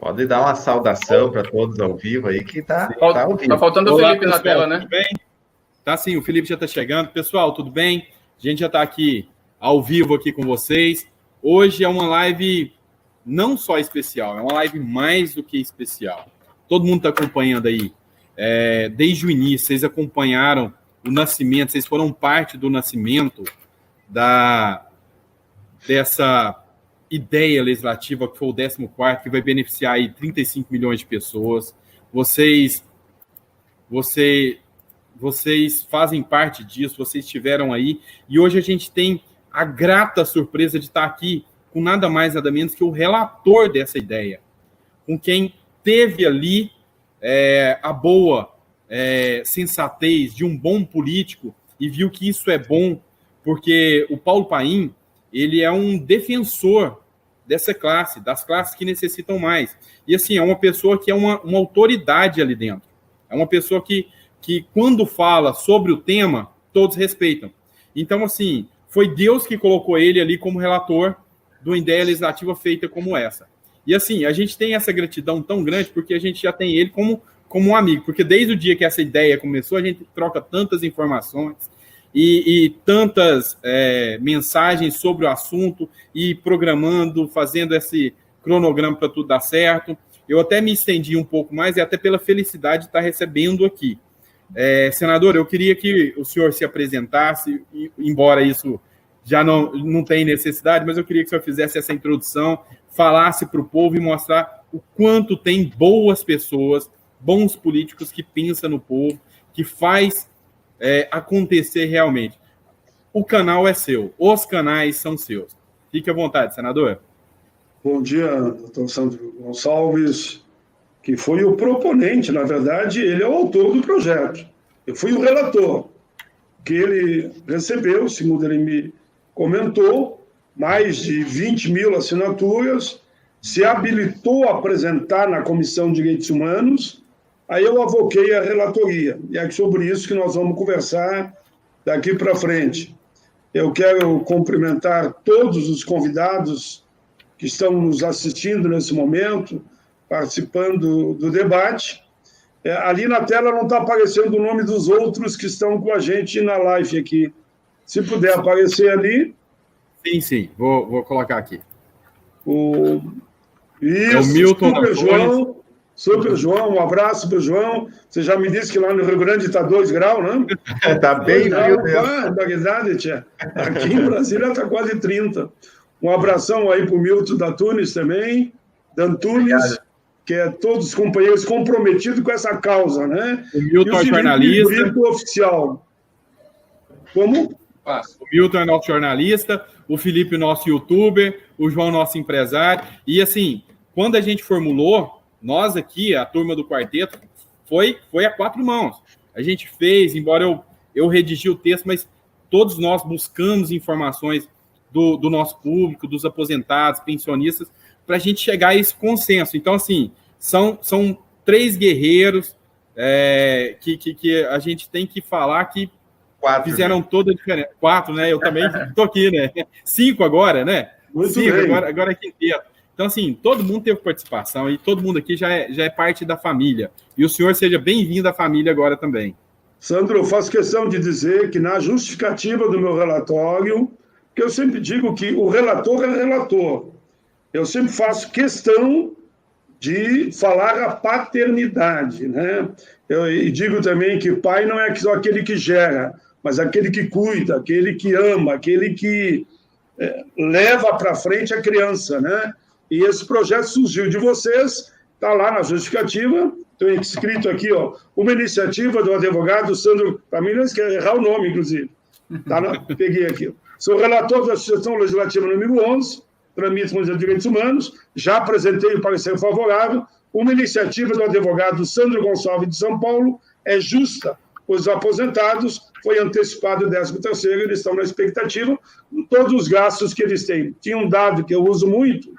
Pode dar uma saudação para todos ao vivo aí, que tá ao vivo. Tá faltando o Felipe na tela, né? Tudo bem? Tá sim, o Felipe já está chegando. Pessoal, tudo bem? A gente já está aqui ao vivo aqui com vocês. Hoje é uma live não só especial, é uma live mais do que especial. Todo mundo está acompanhando aí. Desde o início, vocês acompanharam o nascimento, vocês foram parte do nascimento dessa ideia legislativa que foi o 14º, que vai beneficiar aí 35 milhões de pessoas. Vocês fazem parte disso, vocês estiveram aí, e hoje a gente tem a grata surpresa de estar aqui com nada mais, nada menos que o relator dessa ideia, com quem teve ali a boa sensatez de um bom político e viu que isso é bom, porque o Paulo Paim, ele é um defensor dessa classe, das classes que necessitam mais. E, assim, é uma pessoa que é uma autoridade ali dentro. É uma pessoa que quando fala sobre o tema, todos respeitam. Então, assim, foi Deus que colocou ele ali como relator de uma ideia legislativa feita como essa. E, assim, a gente tem essa gratidão tão grande porque a gente já tem ele como um amigo. Porque desde o dia que essa ideia começou, a gente troca tantas informações e tantas mensagens sobre o assunto e programando, fazendo esse cronograma para tudo dar certo. Eu até me estendi um pouco mais e até pela felicidade de estar recebendo aqui. Senador, eu queria que o senhor se apresentasse, embora isso já não tenha necessidade, mas eu queria que o senhor fizesse essa introdução, falasse para o povo e mostrar o quanto tem boas pessoas, bons políticos que pensam no povo, que faz acontecer realmente. O canal é seu, os canais são seus. Fique à vontade, senador. Bom dia, doutor Sandro Gonçalves, que foi o proponente, na verdade, ele é o autor do projeto. Eu fui o relator, que ele recebeu, segundo ele me comentou, mais de 20 mil assinaturas, se habilitou a apresentar na Comissão de Direitos Humanos, aí eu avoquei a relatoria, e é sobre isso que nós vamos conversar daqui para frente. Eu quero cumprimentar todos os convidados que estão nos assistindo nesse momento, participando do debate. Ali na tela não está aparecendo o nome dos outros que estão com a gente na live aqui. Se puder aparecer ali. Sim, vou colocar aqui. Isso, o Milton Super João, um abraço para o João. Você já me disse que lá no Rio Grande está 2 graus, né? Está bem frio mesmo. Verdade, tia. Aqui em Brasília está quase 30. Um abração aí para o Milton da Tunes também, Dantunes, que é todos os companheiros comprometidos com essa causa, né? O Milton é jornalista. Oficial. Como? O Milton é nosso jornalista, o Felipe nosso youtuber, o João nosso empresário. E assim, quando a gente formulou, nós aqui, a turma do quarteto, foi a 4 mãos. A gente fez, embora eu redigi o texto, mas todos nós buscamos informações do nosso público, dos aposentados, pensionistas, para a gente chegar a esse consenso. Então, assim, são 3 guerreiros que a gente tem que falar que 4, fizeram toda a diferença. 4, né? Eu também estou aqui, né? 5 agora, né? Muito 5, bem. agora é quinteto. Então, assim, todo mundo teve participação e todo mundo aqui já é parte da família. E o senhor seja bem-vindo à família agora também. Sandro, eu faço questão de dizer que na justificativa do meu relatório, que eu sempre digo que o relator é relator. Eu sempre faço questão de falar a paternidade, né? E digo também que pai não é só aquele que gera, mas aquele que cuida, aquele que ama, aquele que leva para frente a criança, né? E esse projeto surgiu de vocês, está lá na justificativa, estou escrito aqui, ó, uma iniciativa do advogado Sandro, para mim não esquece, errar o nome, inclusive. Peguei aqui. Sou relator da Associação Legislativa número 11, tramite com os direitos humanos, já apresentei o parecer favorável, uma iniciativa do advogado Sandro Gonçalves de São Paulo é justa, pois os aposentados foi antecipado o 13º, eles estão na expectativa, todos os gastos que eles têm. Tinha um dado que eu uso muito,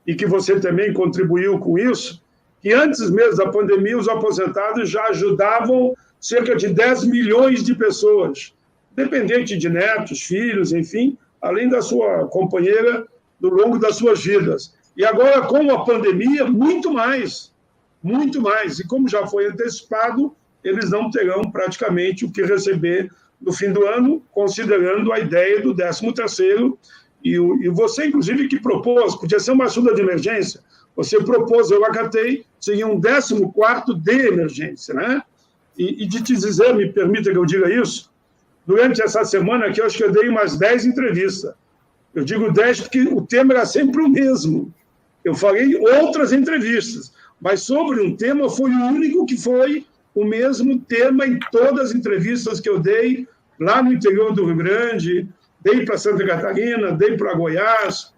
e que você também contribuiu com isso, que antes mesmo da pandemia, os aposentados já ajudavam cerca de 10 milhões de pessoas, dependente de netos, filhos, enfim, além da sua companheira, do longo das suas vidas. E agora, com a pandemia, muito mais. Muito mais. E como já foi antecipado, eles não terão praticamente o que receber no fim do ano, considerando a ideia do 13º. E você, inclusive, que propôs, podia ser uma ajuda de emergência, você propôs, eu acatei, seria um 14º de emergência, né? E de te dizer, me permita que eu diga isso, durante essa semana aqui, eu acho que eu dei umas 10 entrevistas. Eu digo 10 porque o tema era sempre o mesmo. Eu farei outras entrevistas, mas sobre um tema foi o único que foi o mesmo tema em todas as entrevistas que eu dei lá no interior do Rio Grande, dei para Santa Catarina, dei para Goiás,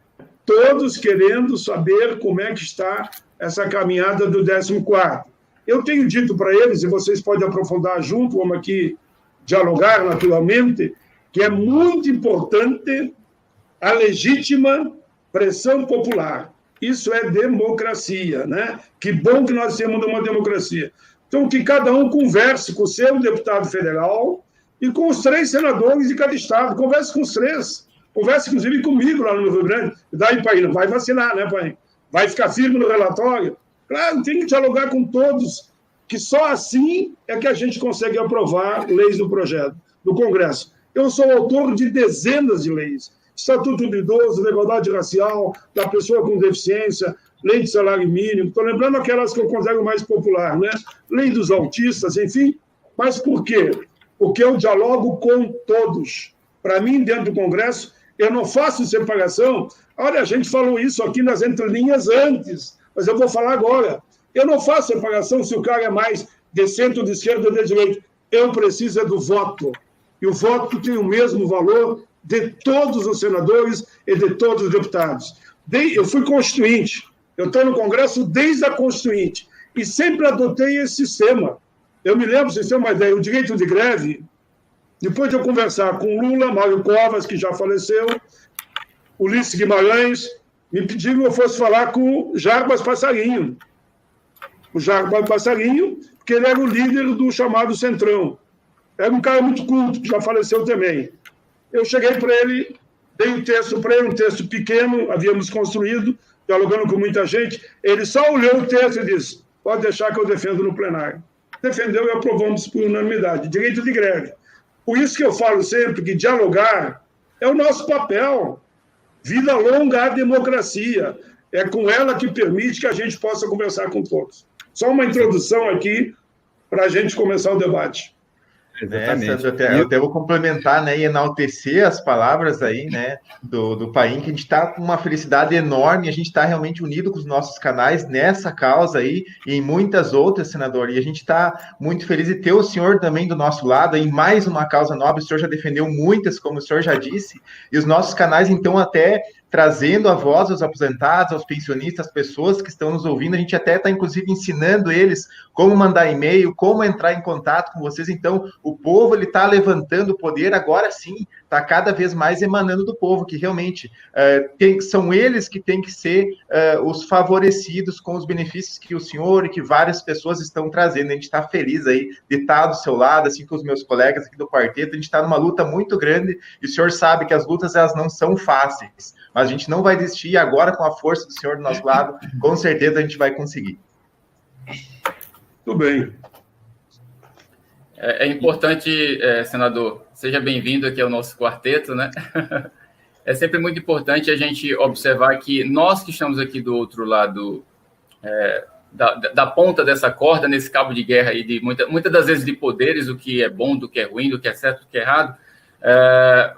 todos querendo saber como é que está essa caminhada do 14º. Eu tenho dito para eles, e vocês podem aprofundar junto, vamos aqui dialogar naturalmente, que é muito importante a legítima pressão popular. Isso é democracia, né? Que bom que nós temos uma democracia. Então, que cada um converse com o seu deputado federal e com os 3 senadores de cada estado. Converse com os 3. Converse, inclusive, comigo lá no Rio Grande. Daí, pai, não vai vacilar, né, pai? Vai ficar firme no relatório? Claro, tem que dialogar com todos, que só assim é que a gente consegue aprovar leis do projeto, do Congresso. Eu sou autor de dezenas de leis. Estatuto do Idoso, da igualdade racial, da pessoa com deficiência, lei de salário mínimo. Estou lembrando aquelas que eu considero mais popular, né? Lei dos autistas, enfim. Mas por quê? Porque eu dialogo com todos. Para mim, dentro do Congresso, eu não faço separação. Olha, a gente falou isso aqui nas entrelinhas antes, mas eu vou falar agora. Eu não faço separação se o cara é mais de centro, de esquerda ou de direita. Eu preciso do voto. E o voto tem o mesmo valor de todos os senadores e de todos os deputados. Eu fui constituinte. Eu estou no Congresso desde a Constituinte. E sempre adotei esse sistema. Eu me lembro, vocês têm uma ideia, o direito de greve, depois de eu conversar com Lula, Mário Covas, que já faleceu, Ulisses Guimarães, me pediram que eu fosse falar com o Jarbas Passarinho. O Jarbas Passarinho, porque ele era o líder do chamado Centrão. Era um cara muito culto, que já faleceu também. Eu cheguei para ele, dei um texto para ele, um texto pequeno, havíamos construído, dialogando com muita gente. Ele só olhou o texto e disse, pode deixar que eu defendo no plenário. Defendeu e aprovamos por unanimidade. Direito de greve. Por isso que eu falo sempre que dialogar é o nosso papel. Vida longa à democracia. É com ela que permite que a gente possa conversar com todos. Só uma introdução aqui para a gente começar o debate. Exatamente. Eu até vou complementar, né, e enaltecer as palavras aí, né, do Paim, que a gente está com uma felicidade enorme, a gente está realmente unido com os nossos canais nessa causa aí e em muitas outras, senador, e a gente está muito feliz de ter o senhor também do nosso lado em mais uma causa nobre. O senhor já defendeu muitas, como o senhor já disse, e os nossos canais, então, até trazendo a voz aos aposentados, aos pensionistas, às pessoas que estão nos ouvindo. A gente até está, inclusive, ensinando eles como mandar e-mail, como entrar em contato com vocês. Então, o povo está levantando o poder, agora sim, está cada vez mais emanando do povo, que realmente são eles que têm que ser os favorecidos com os benefícios que o senhor e que várias pessoas estão trazendo. A gente está feliz aí de estar do seu lado, assim com os meus colegas aqui do quarteto. A gente está numa luta muito grande e o senhor sabe que as lutas elas não são fáceis, mas a gente não vai desistir. Agora, com a força do senhor do nosso lado, com certeza a gente vai conseguir. Tudo bem. É importante, senador, seja bem-vindo aqui ao nosso quarteto, né? É sempre muito importante a gente observar que nós que estamos aqui do outro lado da ponta dessa corda, nesse cabo de guerra aí, de muitas das vezes de poderes, o que é bom, do que é ruim, do que é certo, do que é errado,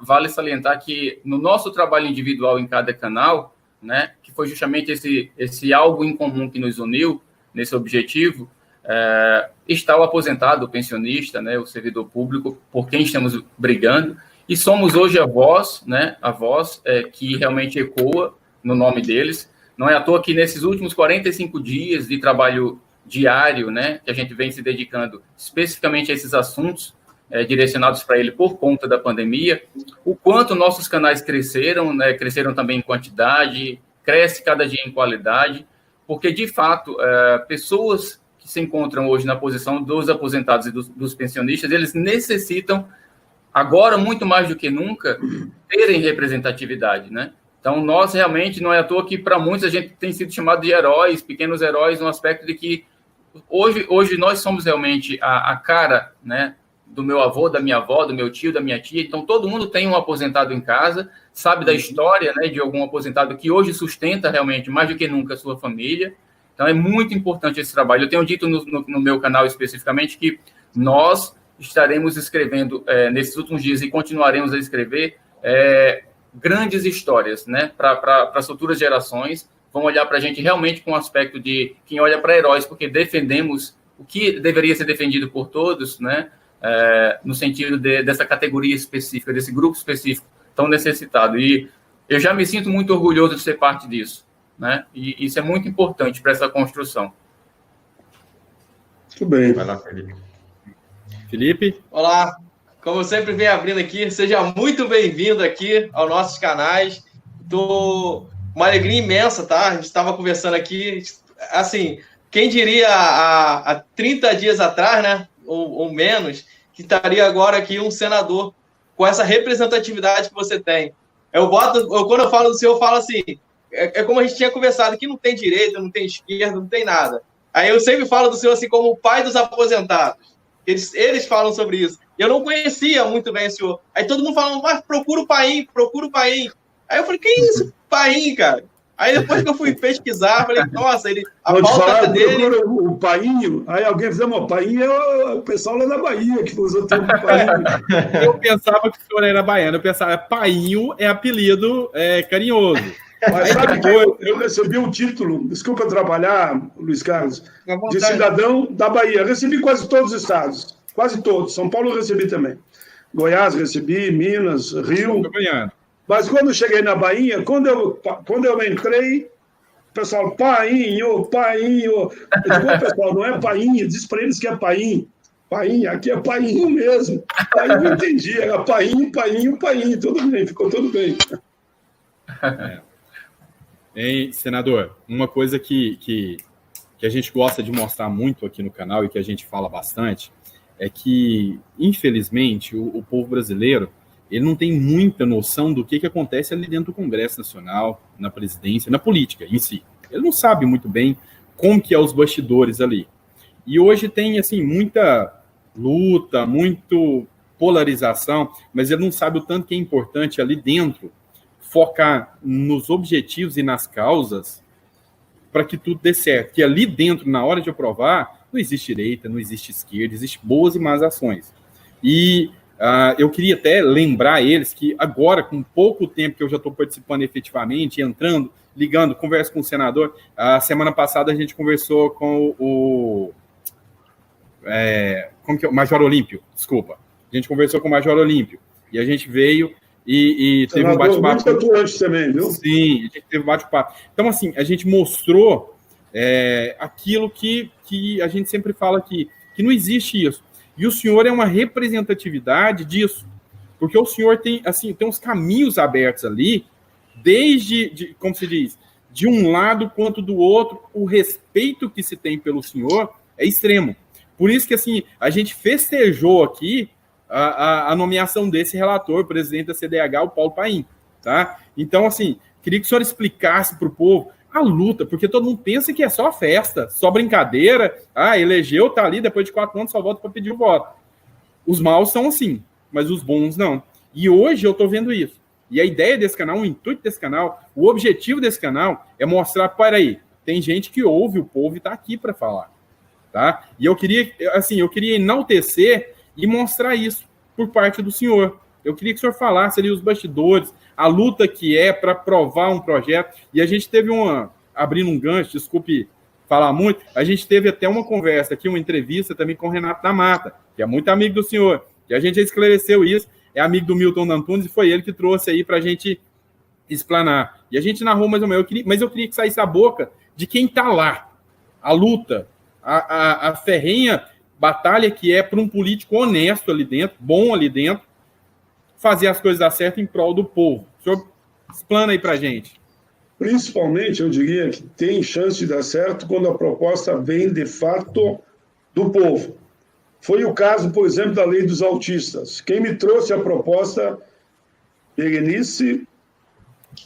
vale salientar que no nosso trabalho individual em cada canal, né, que foi justamente esse algo em comum que nos uniu nesse objetivo, está o aposentado, o pensionista, né, o servidor público, por quem estamos brigando, e somos hoje a voz, né, que realmente ecoa no nome deles. Não é à toa que nesses últimos 45 dias de trabalho diário, né, que a gente vem se dedicando especificamente a esses assuntos direcionados para ele por conta da pandemia, o quanto nossos canais cresceram, né, cresceram também em quantidade, cresce cada dia em qualidade, porque, de fato, pessoas que se encontram hoje na posição dos aposentados e dos pensionistas, eles necessitam, agora muito mais do que nunca, terem representatividade, né? Então, nós realmente, não é à toa que para muitos a gente tem sido chamado de heróis, pequenos heróis, no aspecto de que hoje nós somos realmente a cara, né, do meu avô, da minha avó, do meu tio, da minha tia. Então, todo mundo tem um aposentado em casa, sabe da história, né, de algum aposentado que hoje sustenta realmente, mais do que nunca, a sua família. Então, é muito importante esse trabalho. Eu tenho dito no meu canal especificamente que nós estaremos escrevendo nesses últimos dias e continuaremos a escrever grandes histórias, né, para as futuras gerações. Vão olhar para a gente realmente com o aspecto de quem olha para heróis, porque defendemos o que deveria ser defendido por todos, né, no sentido dessa categoria específica, desse grupo específico tão necessitado. E eu já me sinto muito orgulhoso de ser parte disso, né, e isso é muito importante para essa construção. Muito bem. Vai lá, Felipe. Felipe? Olá, como eu sempre venho abrindo aqui, seja muito bem-vindo aqui aos nossos canais. Uma alegria imensa, tá? A gente estava conversando aqui, assim, quem diria há 30 dias atrás, né, ou menos, que estaria agora aqui um senador com essa representatividade que você tem. Quando eu falo do senhor, eu falo assim, é como a gente tinha conversado, que não tem direita, não tem esquerda, não tem nada. Aí eu sempre falo do senhor assim como o pai dos aposentados. Eles falam sobre isso. Eu não conhecia muito bem o senhor. Aí todo mundo falando, mas procura o Paim. Aí eu falei, que isso, Paim, cara? Aí depois que eu fui pesquisar, falei, nossa, a pauta dele... O Painho, aí alguém dizia, o Painho é o pessoal lá da Bahia que usa o termo Painho. Eu pensava que o senhor era baiano, eu pensava, Painho é apelido carinhoso. Mas sabe que eu recebi um título, desculpa atrapalhar, Luiz Carlos, de cidadão da Bahia. Eu recebi quase todos os estados, quase todos. São Paulo eu recebi também. Goiás recebi, Minas, Rio. Mas quando eu cheguei na Bahia, quando eu entrei, o pessoal, Painho. Eu digo, pessoal, não é Painho, diz para eles que é Paim. Paim, aqui é Painho mesmo. Aí eu entendi, era Painho, tudo bem, ficou tudo bem. Hein, senador, uma coisa que a gente gosta de mostrar muito aqui no canal e que a gente fala bastante é que, infelizmente, o povo brasileiro ele não tem muita noção do que acontece ali dentro do Congresso Nacional, na presidência, na política em si. Ele não sabe muito bem como que é os bastidores ali. E hoje tem, assim, muita luta, muito polarização, mas ele não sabe o tanto que é importante ali dentro focar nos objetivos e nas causas para que tudo dê certo. Que ali dentro, na hora de aprovar, não existe direita, não existe esquerda, existe boas e más ações. E eu queria até lembrar eles que agora, com pouco tempo que eu já estou participando efetivamente, entrando, ligando, converso com o senador, a semana passada a gente conversou com o Major Olímpio, desculpa. A gente conversou com o Major Olímpio e a gente veio e teve um bate-papo. Muito atuante também, viu? Sim, a gente teve um bate-papo. Então, assim, a gente mostrou aquilo que a gente sempre fala aqui, que não existe isso. E o senhor é uma representatividade disso, porque o senhor tem, assim, tem uns caminhos abertos ali, desde, como se diz, de um lado quanto do outro, o respeito que se tem pelo senhor é extremo. Por isso que, assim, a gente festejou aqui a nomeação desse relator, presidente da CDH, o Paulo Paim, tá? Então, assim, queria que o senhor explicasse para o povo a luta, porque todo mundo pensa que é só festa, só brincadeira, elegeu, tá ali, depois de 4 anos só volta para pedir o voto. Os maus são assim, mas os bons não. E hoje eu tô vendo isso. E a ideia desse canal, o intuito desse canal, o objetivo desse canal é mostrar, peraí, tem gente que ouve o povo e tá aqui para falar, tá? E eu queria enaltecer e mostrar isso por parte do senhor. Eu queria que o senhor falasse ali os bastidores, a luta que é para aprovar um projeto. E a gente teve abrindo um gancho, desculpe falar muito, a gente teve até uma conversa aqui, uma entrevista também com o Renato da Mata, que é muito amigo do senhor, e a gente já esclareceu isso, é amigo do Milton Antunes, e foi ele que trouxe aí para a gente explanar. E a gente narrou mais ou menos, mas eu queria que saísse a boca de quem está lá, a luta, a ferrenha batalha que é para um político honesto ali dentro, bom ali dentro, fazer as coisas dar certo em prol do povo. O senhor explana aí para a gente. Principalmente, eu diria que tem chance de dar certo quando a proposta vem, de fato, do povo. Foi o caso, por exemplo, da lei dos autistas. Quem me trouxe a proposta, Berenice,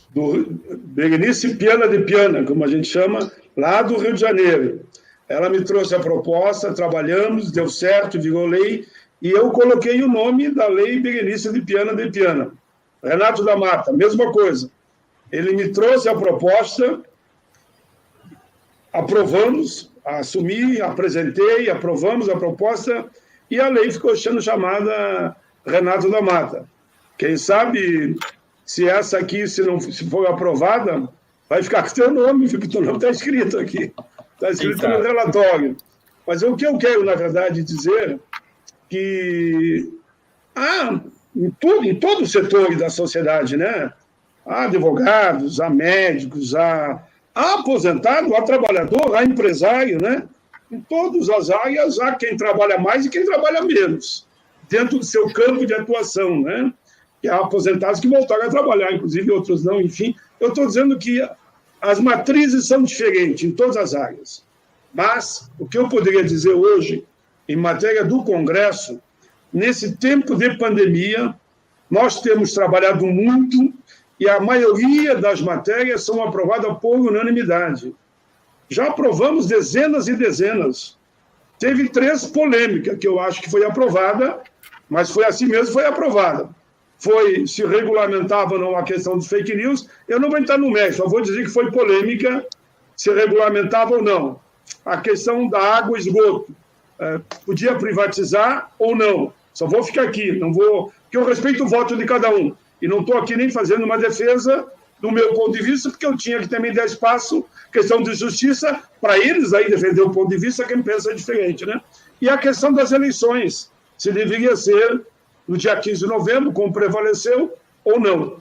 do Berenice Piana de Piana, como a gente chama, lá do Rio de Janeiro. Ela me trouxe a proposta, trabalhamos, deu certo, virou lei, e eu coloquei o nome da lei Berenice de Piana de Piana. Renato da Mata, mesma coisa. Ele me trouxe a proposta, aprovamos, assumi, apresentei, aprovamos a proposta, e a lei ficou sendo chamada Renato da Mata. Quem sabe, se essa aqui, se for aprovada, vai ficar com teu nome, porque teu nome está escrito aqui. Está escrito no relatório. Mas o que eu quero, na verdade, dizer que em todo o setor da sociedade, né? Há advogados, há médicos, há aposentado, há trabalhador, há empresário, né? Em todas as áreas há quem trabalha mais e quem trabalha menos, dentro do seu campo de atuação, né? E há aposentados que voltaram a trabalhar, inclusive outros não, enfim. Eu estou dizendo que as matrizes são diferentes em todas as áreas. Mas o que eu poderia dizer hoje, em matéria do Congresso, nesse tempo de pandemia, nós temos trabalhado muito e a maioria das matérias são aprovadas por unanimidade. Já aprovamos dezenas e dezenas. Teve 3 polêmicas que eu acho que foi aprovada, mas foi assim mesmo, foi aprovada. Foi se regulamentava ou não a questão dos fake news. Eu não vou entrar no mérito, só vou dizer que foi polêmica, se regulamentava ou não. A questão da água e esgoto. Podia privatizar ou não. Só vou ficar aqui, não vou... Porque eu respeito o voto de cada um. E não estou aqui nem fazendo uma defesa do meu ponto de vista, porque eu tinha que também dar espaço, questão de justiça, para eles aí defender o ponto de vista, quem pensa diferente, né? E a questão das eleições, se deveria ser no dia 15 de novembro, como prevaleceu, ou não.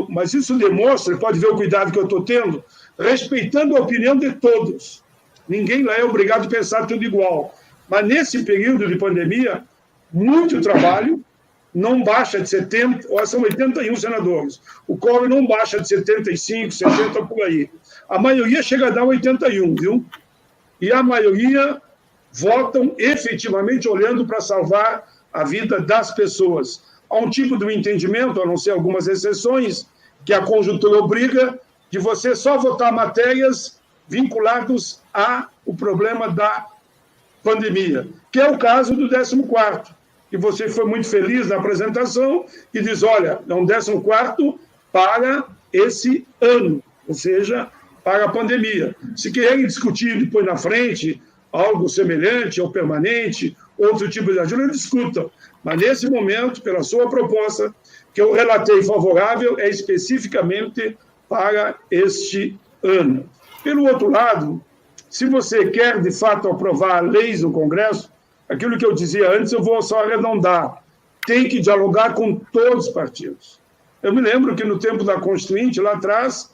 Mas isso demonstra, pode ver o cuidado que eu estou tendo, respeitando a opinião de todos. Ninguém lá é obrigado a pensar tudo igual. Mas nesse período de pandemia, muito trabalho, não baixa de 70, ou são 81 senadores. O quórum não baixa de 75, 70 por aí. A maioria chega a dar 81, viu? E a maioria votam efetivamente olhando para salvar a vida das pessoas. Há um tipo de entendimento, a não ser algumas exceções, que a conjuntura obriga de você só votar matérias vinculadas ao problema da pandemia, que é o caso do 14º. E você foi muito feliz na apresentação e diz, olha, é um 14º para esse ano, ou seja, para a pandemia. Se querem discutir depois na frente algo semelhante ou permanente, outro tipo de ajuda, discutam. Mas nesse momento, pela sua proposta, que eu relatei favorável, é especificamente para este ano. Pelo outro lado, se você quer, de fato, aprovar leis no Congresso, aquilo que eu dizia antes, eu vou só arredondar. Tem que dialogar com todos os partidos. Eu me lembro que no tempo da Constituinte, lá atrás,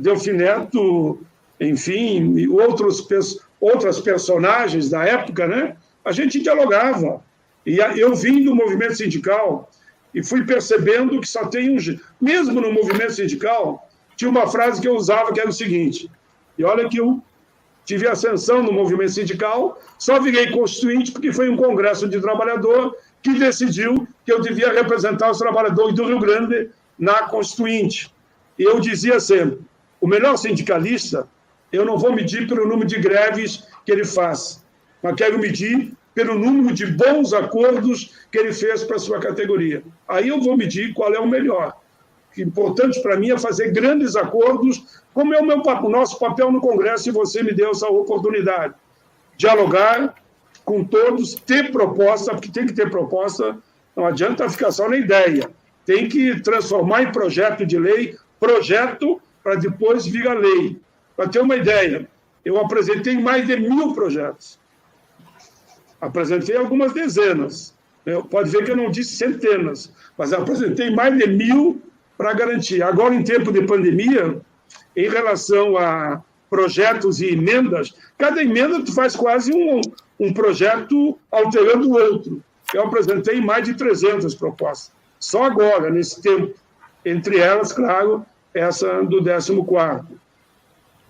Delfim Neto, enfim, e outras personagens da época, né? A gente dialogava. E eu vim do movimento sindical e fui percebendo que só tem um jeito. Mesmo no movimento sindical, tinha uma frase que eu usava que era o seguinte, e olha que eu tive ascensão no movimento sindical, só virei constituinte porque foi um congresso de trabalhador que decidiu que eu devia representar os trabalhadores do Rio Grande na Constituinte. E eu dizia sempre, o melhor sindicalista, eu não vou medir pelo número de greves que ele faz, mas quero medir pelo número de bons acordos que ele fez para a sua categoria. Aí eu vou medir qual é o melhor. O importante para mim é fazer grandes acordos, como é o nosso papel no Congresso, e você me deu essa oportunidade. Dialogar com todos, ter proposta, porque tem que ter proposta, não adianta ficar só na ideia. Tem que transformar em projeto de lei, projeto para depois vir a lei. Para ter uma ideia, eu apresentei mais de 1000 projetos. Apresentei algumas dezenas. Pode ver que eu não disse centenas, mas apresentei mais de 1000 para garantir. Agora, em tempo de pandemia, em relação a projetos e emendas, cada emenda tu faz quase um projeto alterando o outro. Eu apresentei mais de 300 propostas. Só agora, nesse tempo. Entre elas, claro, essa do 14º.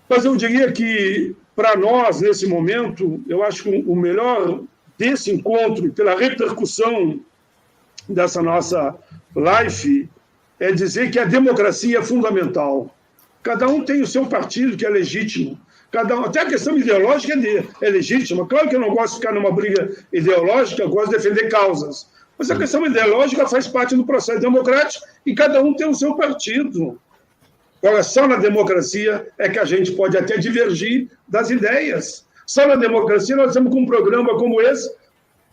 Mas eu diria que, para nós, nesse momento, eu acho que o melhor desse encontro, pela repercussão dessa nossa live, é dizer que a democracia é fundamental. Cada um tem o seu partido, que é legítimo. Até a questão ideológica é legítima. Claro que eu não gosto de ficar numa briga ideológica, eu gosto de defender causas. Mas a questão ideológica faz parte do processo democrático e cada um tem o seu partido. Agora, só na democracia é que a gente pode até divergir das ideias. Só na democracia nós estamos com um programa como esse,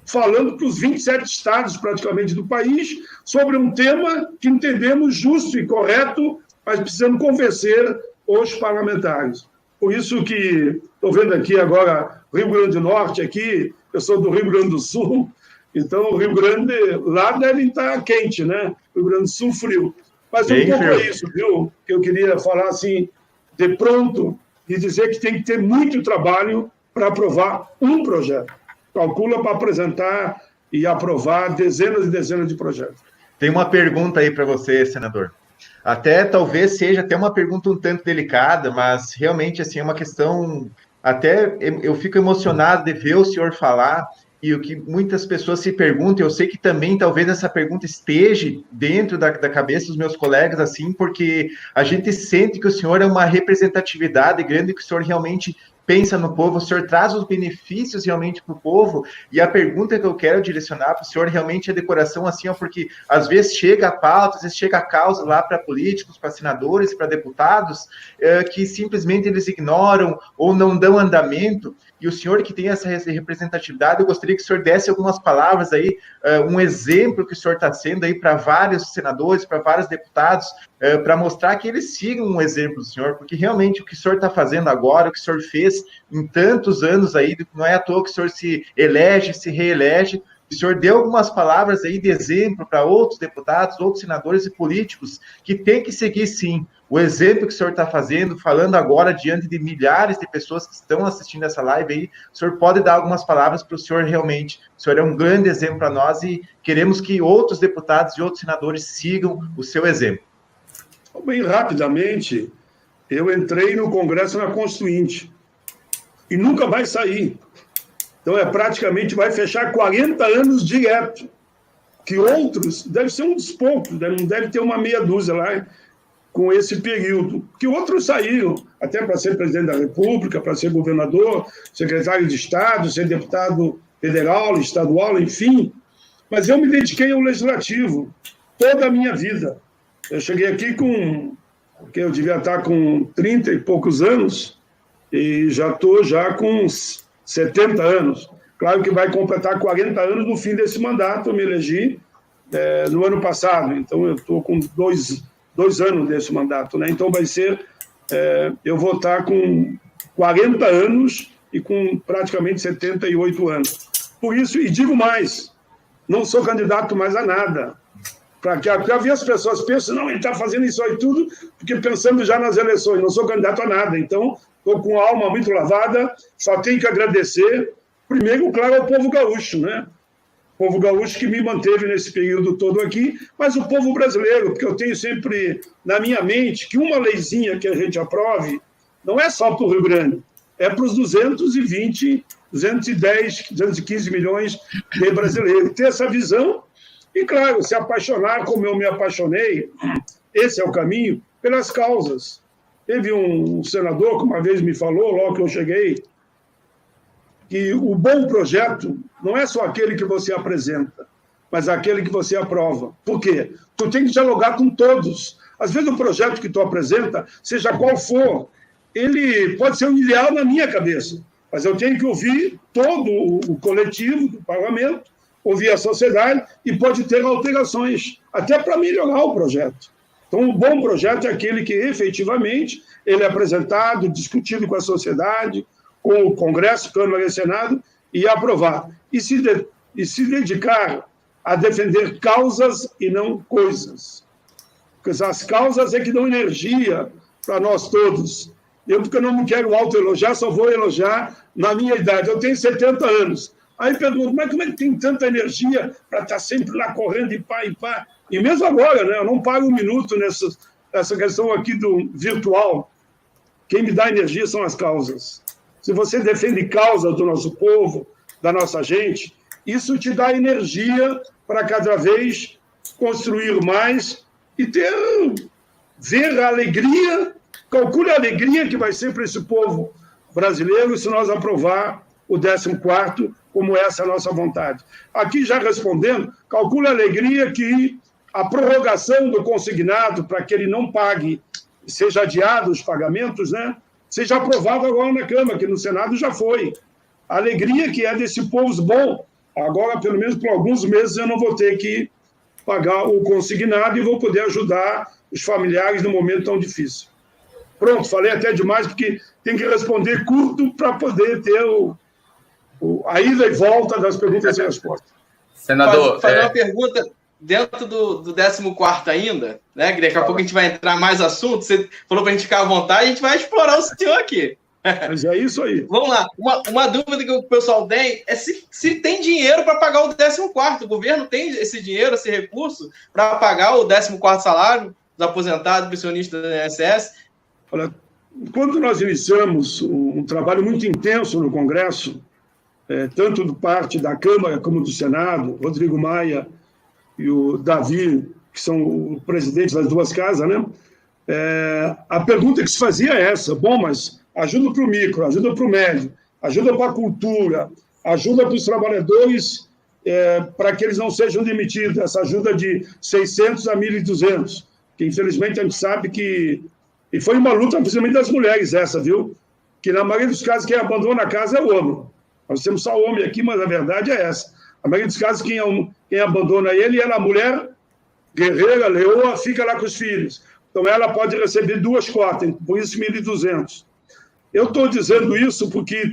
falando para os 27 estados praticamente do país, sobre um tema que entendemos justo e correto, mas precisamos convencer os parlamentares. Por isso que estou vendo aqui agora Rio Grande do Norte, aqui, eu sou do Rio Grande do Sul, então o Rio Grande lá deve estar quente, né? Rio Grande do Sul frio. Mas um pouco é isso, viu? Que eu queria falar assim, de pronto, e dizer que tem que ter muito trabalho para aprovar um projeto. Calcula para apresentar e aprovar dezenas e dezenas de projetos. Tem uma pergunta aí para você, senador. Até talvez seja até uma pergunta um tanto delicada, mas realmente assim é uma questão. Até eu fico emocionado de ver o senhor falar e o que muitas pessoas se perguntam. Eu sei que também talvez essa pergunta esteja dentro da cabeça dos meus colegas, assim, porque a gente sente que o senhor é uma representatividade grande, que o senhor realmente pensa no povo, o senhor traz os benefícios realmente para o povo, e a pergunta que eu quero direcionar para o senhor realmente é de coração assim, ó, porque às vezes chega a pauta, às vezes chega a causa lá para políticos, para senadores, para deputados, que simplesmente eles ignoram ou não dão andamento, e o senhor que tem essa representatividade, eu gostaria que o senhor desse algumas palavras aí, um exemplo que o senhor está sendo aí para vários senadores, para vários deputados, para mostrar que eles sigam um exemplo do senhor, porque realmente o que o senhor está fazendo agora, o que o senhor fez em tantos anos aí, não é à toa que o senhor se elege, se reelege, o senhor deu algumas palavras aí de exemplo para outros deputados, outros senadores e políticos que tem que seguir sim o exemplo que o senhor está fazendo, falando agora diante de milhares de pessoas que estão assistindo essa live aí, o senhor pode dar algumas palavras para o senhor realmente, o senhor é um grande exemplo para nós e queremos que outros deputados e outros senadores sigam o seu exemplo. Bem rapidamente, eu entrei no Congresso na Constituinte e nunca vai sair. Então, praticamente vai fechar 40 anos direto, que outros, deve ser um dos poucos, não deve ter uma meia dúzia lá com esse período, que outros saíram, até para ser presidente da República, para ser governador, secretário de Estado, ser deputado federal, estadual, enfim. Mas eu me dediquei ao Legislativo toda a minha vida. Eu cheguei aqui porque eu devia estar com 30 e poucos anos, e já estou com uns 70 anos. Claro que vai completar 40 anos no fim desse mandato, eu me elegi no ano passado, então eu estou com dois anos desse mandato, né? Então vai ser, eu vou estar com 40 anos e com praticamente 78 anos. Por isso, e digo mais, não sou candidato mais a nada. Para que havia as pessoas pensam, não, ele está fazendo isso aí tudo, porque pensando já nas eleições, não sou candidato a nada. Então, estou com a alma muito lavada, só tenho que agradecer, primeiro, claro, ao povo gaúcho, né? O povo gaúcho que me manteve nesse período todo aqui, mas o povo brasileiro, porque eu tenho sempre na minha mente que uma leizinha que a gente aprove não é só para o Rio Grande, é para os 220, 210, 215 milhões de brasileiros. Ter essa visão e, claro, se apaixonar como eu me apaixonei, esse é o caminho, pelas causas. Teve um senador que uma vez me falou, logo que eu cheguei, que o bom projeto não é só aquele que você apresenta, mas aquele que você aprova. Por quê? Tu tem que dialogar com todos. Às vezes o projeto que tu apresenta, seja qual for, ele pode ser um ideal na minha cabeça, mas eu tenho que ouvir todo o coletivo do parlamento, ouvir a sociedade e pode ter alterações, até para melhorar o projeto. Então, um bom projeto é aquele que, efetivamente, ele é apresentado, discutido com a sociedade, com o Congresso, Câmara e Senado, e aprovar. E se dedicar a defender causas e não coisas. Porque as causas é que dão energia para nós todos. Porque eu não me quero autoelogiar, só vou elogiar na minha idade. Eu tenho 70 anos. Aí pergunto, mas como é que tem tanta energia para estar sempre lá correndo e pá, e pá? E mesmo agora, né, eu não paro um minuto nessa questão aqui do virtual. Quem me dá energia são as causas. Se você defende causas do nosso povo, da nossa gente, isso te dá energia para cada vez construir mais e ver a alegria, calcule a alegria que vai ser para esse povo brasileiro se nós aprovar o 14º, como essa é a nossa vontade. Aqui, já respondendo, calcule a alegria que a prorrogação do consignado para que ele não pague, seja adiado os pagamentos, né, seja aprovado agora na Câmara, que no Senado já foi. A alegria que é desse povo bom, agora, pelo menos por alguns meses, eu não vou ter que pagar o consignado e vou poder ajudar os familiares num momento tão difícil. Pronto, falei até demais, porque tem que responder curto para poder ter a ida e volta das perguntas e respostas. Senador, fazer uma pergunta dentro do 14º ainda, né? Que daqui a pouco a gente vai entrar mais assunto. Você falou para a gente ficar à vontade, a gente vai explorar o senhor aqui. Mas é isso aí. Vamos lá. Uma dúvida que o pessoal tem é se tem dinheiro para pagar o 14º. O governo tem esse dinheiro, esse recurso para pagar o 14º salário dos aposentados, pensionistas do INSS? Olha, quando nós iniciamos um trabalho muito intenso no Congresso, tanto do parte da Câmara como do Senado, Rodrigo Maia e o Davi, que são os presidentes das duas casas, né? A pergunta que se fazia é essa: bom, mas ajuda para o micro, ajuda para o médio, ajuda para a cultura, ajuda para os trabalhadores para que eles não sejam demitidos, essa ajuda de 600 a 1.200, que infelizmente a gente sabe que... E foi uma luta, principalmente das mulheres, essa, viu? Que na maioria dos casos quem abandona a casa é o homem. Nós temos só homem aqui, mas a verdade é essa. Na maioria dos casos quem abandona ele é a mulher guerreira, leoa, fica lá com os filhos. Então ela pode receber 2 cotas, por isso 1.200. Eu estou dizendo isso porque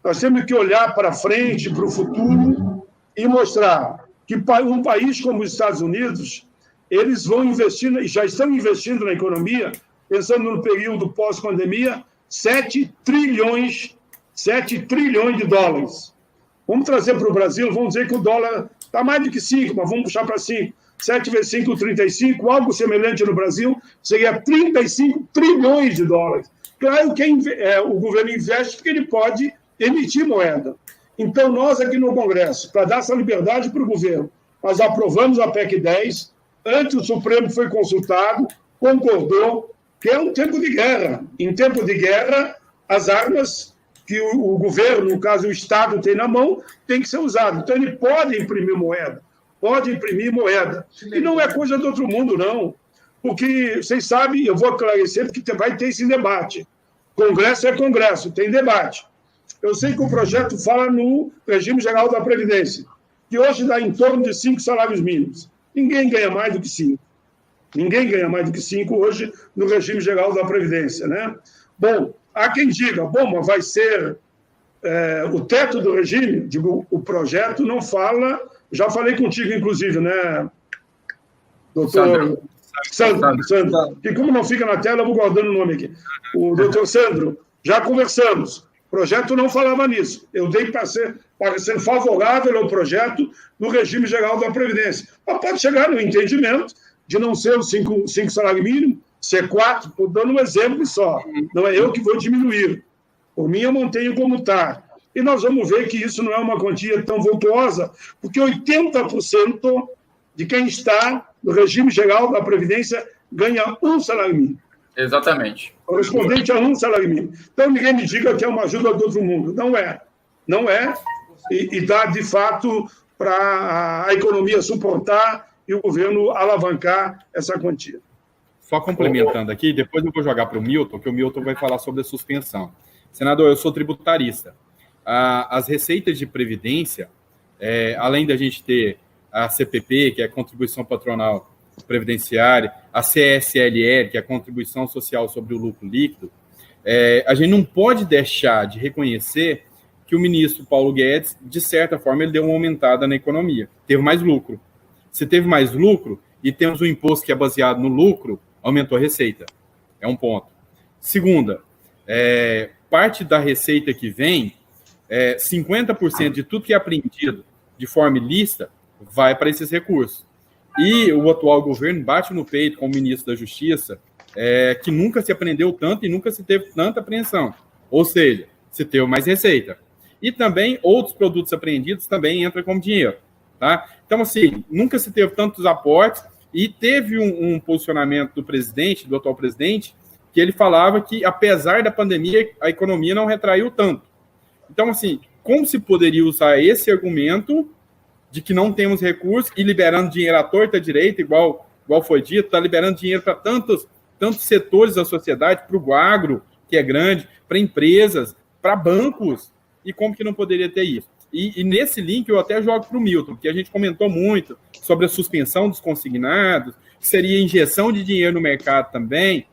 nós temos que olhar para frente, para o futuro, e mostrar que um país como os Estados Unidos, eles vão investir, e já estão investindo na economia, pensando no período pós-pandemia, 7 trilhões de dólares. Vamos trazer para o Brasil, vamos dizer que o dólar está mais do que 5, mas vamos puxar para 5. 7 vezes 5, 35, algo semelhante no Brasil, seria 35 trilhões de dólares. Claro que o governo investe porque ele pode emitir moeda. Então, nós aqui no Congresso, para dar essa liberdade para o governo, nós aprovamos a PEC 10, antes o Supremo foi consultado, concordou, que é um tempo de guerra. Em tempo de guerra, as armas que o governo, no caso o Estado, tem na mão, tem que ser usado. Então, ele pode imprimir moeda. E não é coisa do outro mundo, não. Porque, vocês sabem, eu vou esclarecer, porque vai ter esse debate. Congresso é Congresso, tem debate. Eu sei que o projeto fala no regime geral da Previdência, que hoje dá em torno de 5 salários mínimos. Ninguém ganha mais do que 5. Ninguém ganha mais do que 5 hoje no regime geral da Previdência, né? Bom, há quem diga, bom, mas vai ser o teto do regime? Digo, o projeto não fala... Já falei contigo, inclusive, né, doutor Sandro, que como não fica na tela, eu vou guardando o nome aqui. O doutor Sandro, já conversamos. O projeto não falava nisso. Eu dei para ser favorável ao projeto no regime geral da Previdência. Mas pode chegar no entendimento de não ser os 5 salários mínimos, ser 4, estou dando um exemplo só. Não é eu que vou diminuir. Por mim, eu mantenho como está. E nós vamos ver que isso não é uma quantia tão vultuosa, porque 80% de quem está no regime geral da Previdência ganha 1 salário mínimo. Exatamente. Correspondente a 1 salário mínimo. Então, ninguém me diga que é uma ajuda do outro mundo. Não é. Não é. E dá, de fato, para a economia suportar e o governo alavancar essa quantia. Só complementando aqui, depois eu vou jogar para o Milton, que o Milton vai falar sobre a suspensão. Senador, eu sou tributarista. As receitas de previdência, além da gente ter a CPP, que é a Contribuição Patronal Previdenciária, a CSLL, que é a Contribuição Social sobre o Lucro Líquido, a gente não pode deixar de reconhecer que o ministro Paulo Guedes, de certa forma, ele deu uma aumentada na economia. Teve mais lucro. Se teve mais lucro e temos um imposto que é baseado no lucro, aumentou a receita. É um ponto. Segunda, parte da receita que vem, 50% de tudo que é apreendido de forma ilícita vai para esses recursos. E o atual governo bate no peito com o ministro da Justiça que nunca se apreendeu tanto e nunca se teve tanta apreensão. Ou seja, se teve mais receita. E também outros produtos apreendidos também entram como dinheiro. Tá? Então, assim, nunca se teve tantos aportes E teve um posicionamento do atual presidente, que ele falava que, apesar da pandemia, a economia não retraiu tanto. Então, assim, como se poderia usar esse argumento de que não temos recursos e liberando dinheiro à torta à direita, igual foi dito, está liberando dinheiro para tantos setores da sociedade, para o agro, que é grande, para empresas, para bancos, e como que não poderia ter isso? E nesse link eu até jogo para o Milton, que a gente comentou muito sobre a suspensão dos consignados, que seria injeção de dinheiro no mercado também.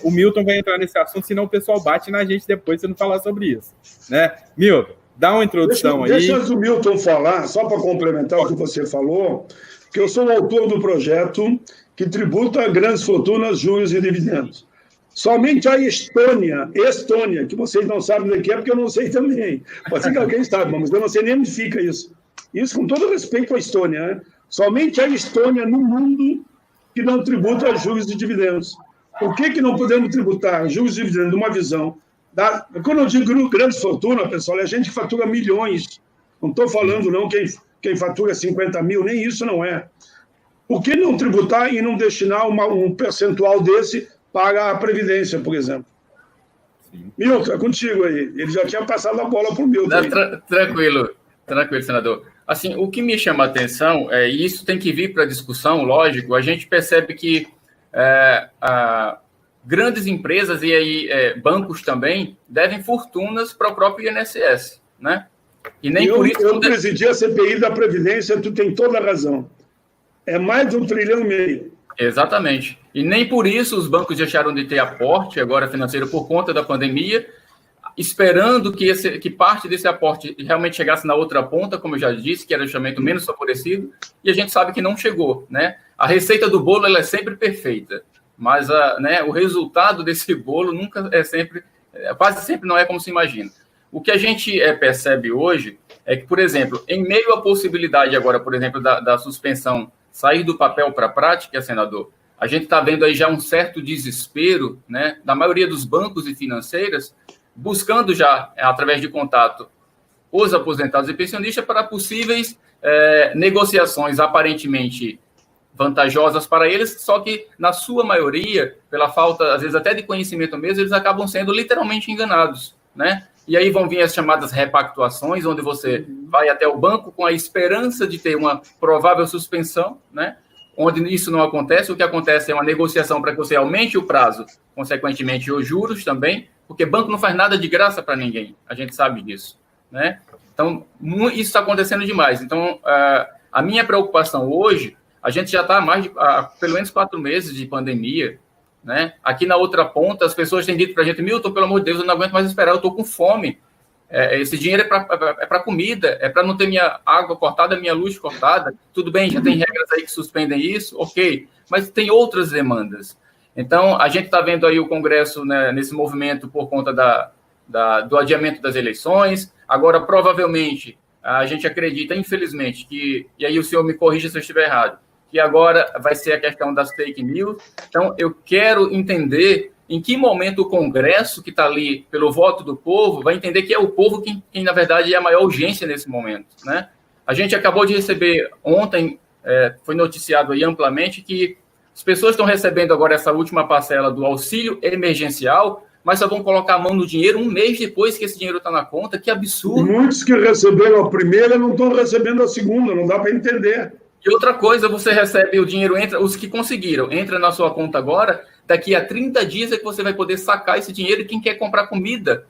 O Milton vai entrar nesse assunto, senão o pessoal bate na gente depois se não falar sobre isso. Né? Milton, dá uma introdução aí. Deixa o Milton falar, só para complementar o que você falou, que eu sou o autor do projeto que tributa grandes fortunas, juros e dividendos. Somente a Estônia, que vocês não sabem o que é, porque eu não sei também. Pode ser que alguém saiba, mas eu não sei nem onde fica isso. Isso com todo respeito à Estônia, né? Somente a Estônia no mundo que não tributa juros e dividendos. Por que não podemos tributar juros e dividendos numa visão? Quando eu digo grandes fortunas, pessoal, é gente que fatura milhões. Não estou falando, não, quem fatura 50 mil, nem isso não é. Por que não tributar e não destinar um percentual desse para a Previdência, por exemplo? Sim. Milton, é contigo aí. Ele já tinha passado a bola para o Milton. Tranquilo, senador. Assim, o que me chama a atenção, e isso tem que vir para a discussão, lógico, a gente percebe que grandes empresas e aí bancos também devem fortunas para o próprio INSS, né? E nem por isso... Eu presidi a CPI da Previdência, tu tem toda a razão. É mais de 1,5 trilhão. Exatamente. E nem por isso os bancos deixaram de ter aporte agora financeiro por conta da pandemia, esperando que parte desse aporte realmente chegasse na outra ponta, como eu já disse, que era o chamamento menos favorecido, e a gente sabe que não chegou, né? A receita do bolo ela é sempre perfeita, mas o resultado desse bolo nunca quase sempre não é como se imagina. O que a gente percebe hoje é que, por exemplo, em meio à possibilidade agora, por exemplo, da suspensão sair do papel para a prática, senador, a gente está vendo aí já um certo desespero, né, da maioria dos bancos e financeiras, buscando já, através de contato, os aposentados e pensionistas para possíveis negociações aparentemente vantajosas para eles, só que, na sua maioria, pela falta, às vezes, até de conhecimento mesmo, eles acabam sendo literalmente enganados, né? E aí vão vir as chamadas repactuações, onde você vai até o banco com a esperança de ter uma provável suspensão, né? Onde isso não acontece, o que acontece é uma negociação para que você aumente o prazo, consequentemente os juros também, porque banco não faz nada de graça para ninguém, a gente sabe disso, né? Então, isso está acontecendo demais. Então, a minha preocupação hoje, a gente já está há pelo menos 4 meses de pandemia, né? Aqui na outra ponta, as pessoas têm dito para a gente, Milton, pelo amor de Deus, eu não aguento mais esperar, eu estou com fome. Esse dinheiro é para comida, é para não ter minha água cortada, minha luz cortada. Tudo bem, já tem regras aí que suspendem isso, ok, mas tem outras demandas. Então, a gente está vendo aí o Congresso, né, nesse movimento por conta do adiamento das eleições. Agora, provavelmente, a gente acredita, infelizmente, e aí o senhor me corrija se eu estiver errado, que agora vai ser a questão das fake news. Então, eu quero entender em que momento o Congresso, que está ali pelo voto do povo, vai entender que é o povo quem na verdade, é a maior urgência nesse momento, né? A gente acabou de receber ontem, foi noticiado aí amplamente, que as pessoas estão recebendo agora essa última parcela do auxílio emergencial, mas só vão colocar a mão no dinheiro 1 mês depois que esse dinheiro está na conta. Que absurdo! Muitos que receberam a primeira não estão recebendo a segunda, não dá para entender. E outra coisa, você recebe o dinheiro, os que conseguiram, entra na sua conta agora, daqui a 30 dias é que você vai poder sacar esse dinheiro, e quem quer comprar comida.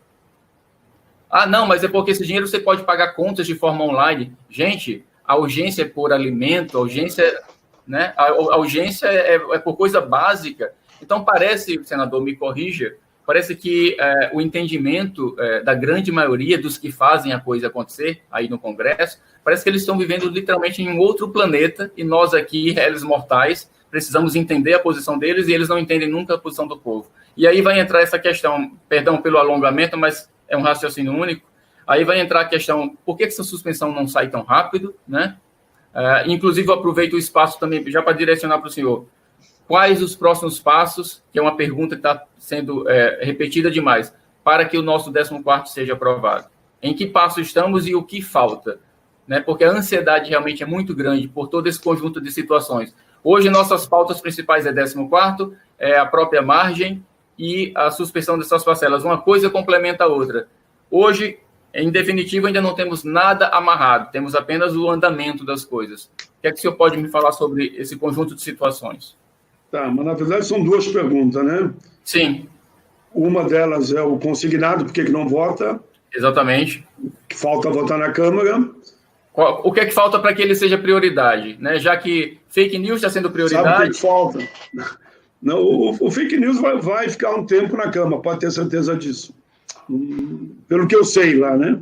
Ah, não, mas é porque esse dinheiro você pode pagar contas de forma online. Gente, a urgência é por alimento, a urgência, né? A urgência é por coisa básica. Então parece, senador, me corrija, parece que o entendimento da grande maioria dos que fazem a coisa acontecer aí no Congresso, parece que eles estão vivendo literalmente em um outro planeta, e nós aqui, réis mortais, precisamos entender a posição deles, e eles não entendem nunca a posição do povo. E aí vai entrar essa questão, perdão pelo alongamento, mas é um raciocínio único, aí vai entrar a questão, por que essa suspensão não sai tão rápido, né? Inclusive, eu aproveito o espaço também, já para direcionar para o senhor, quais os próximos passos, que é uma pergunta que está sendo repetida demais, para que o nosso 14º seja aprovado? Em que passo estamos e o que falta? Né? Porque a ansiedade realmente é muito grande por todo esse conjunto de situações. Hoje, nossas pautas principais é 14º, é a própria margem e a suspensão dessas parcelas. Uma coisa complementa a outra. Hoje, em definitivo, ainda não temos nada amarrado, temos apenas o andamento das coisas. O que é que o senhor pode me falar sobre esse conjunto de situações? Tá, mas na verdade são duas perguntas, né? Sim. Uma delas é o consignado, por que não vota? Exatamente. Que falta votar na Câmara. O que é que falta para que ele seja prioridade? Né? Já que fake news está sendo prioridade... Sabe o que falta? Não, o fake news vai ficar um tempo na Câmara, pode ter certeza disso. Pelo que eu sei lá, né?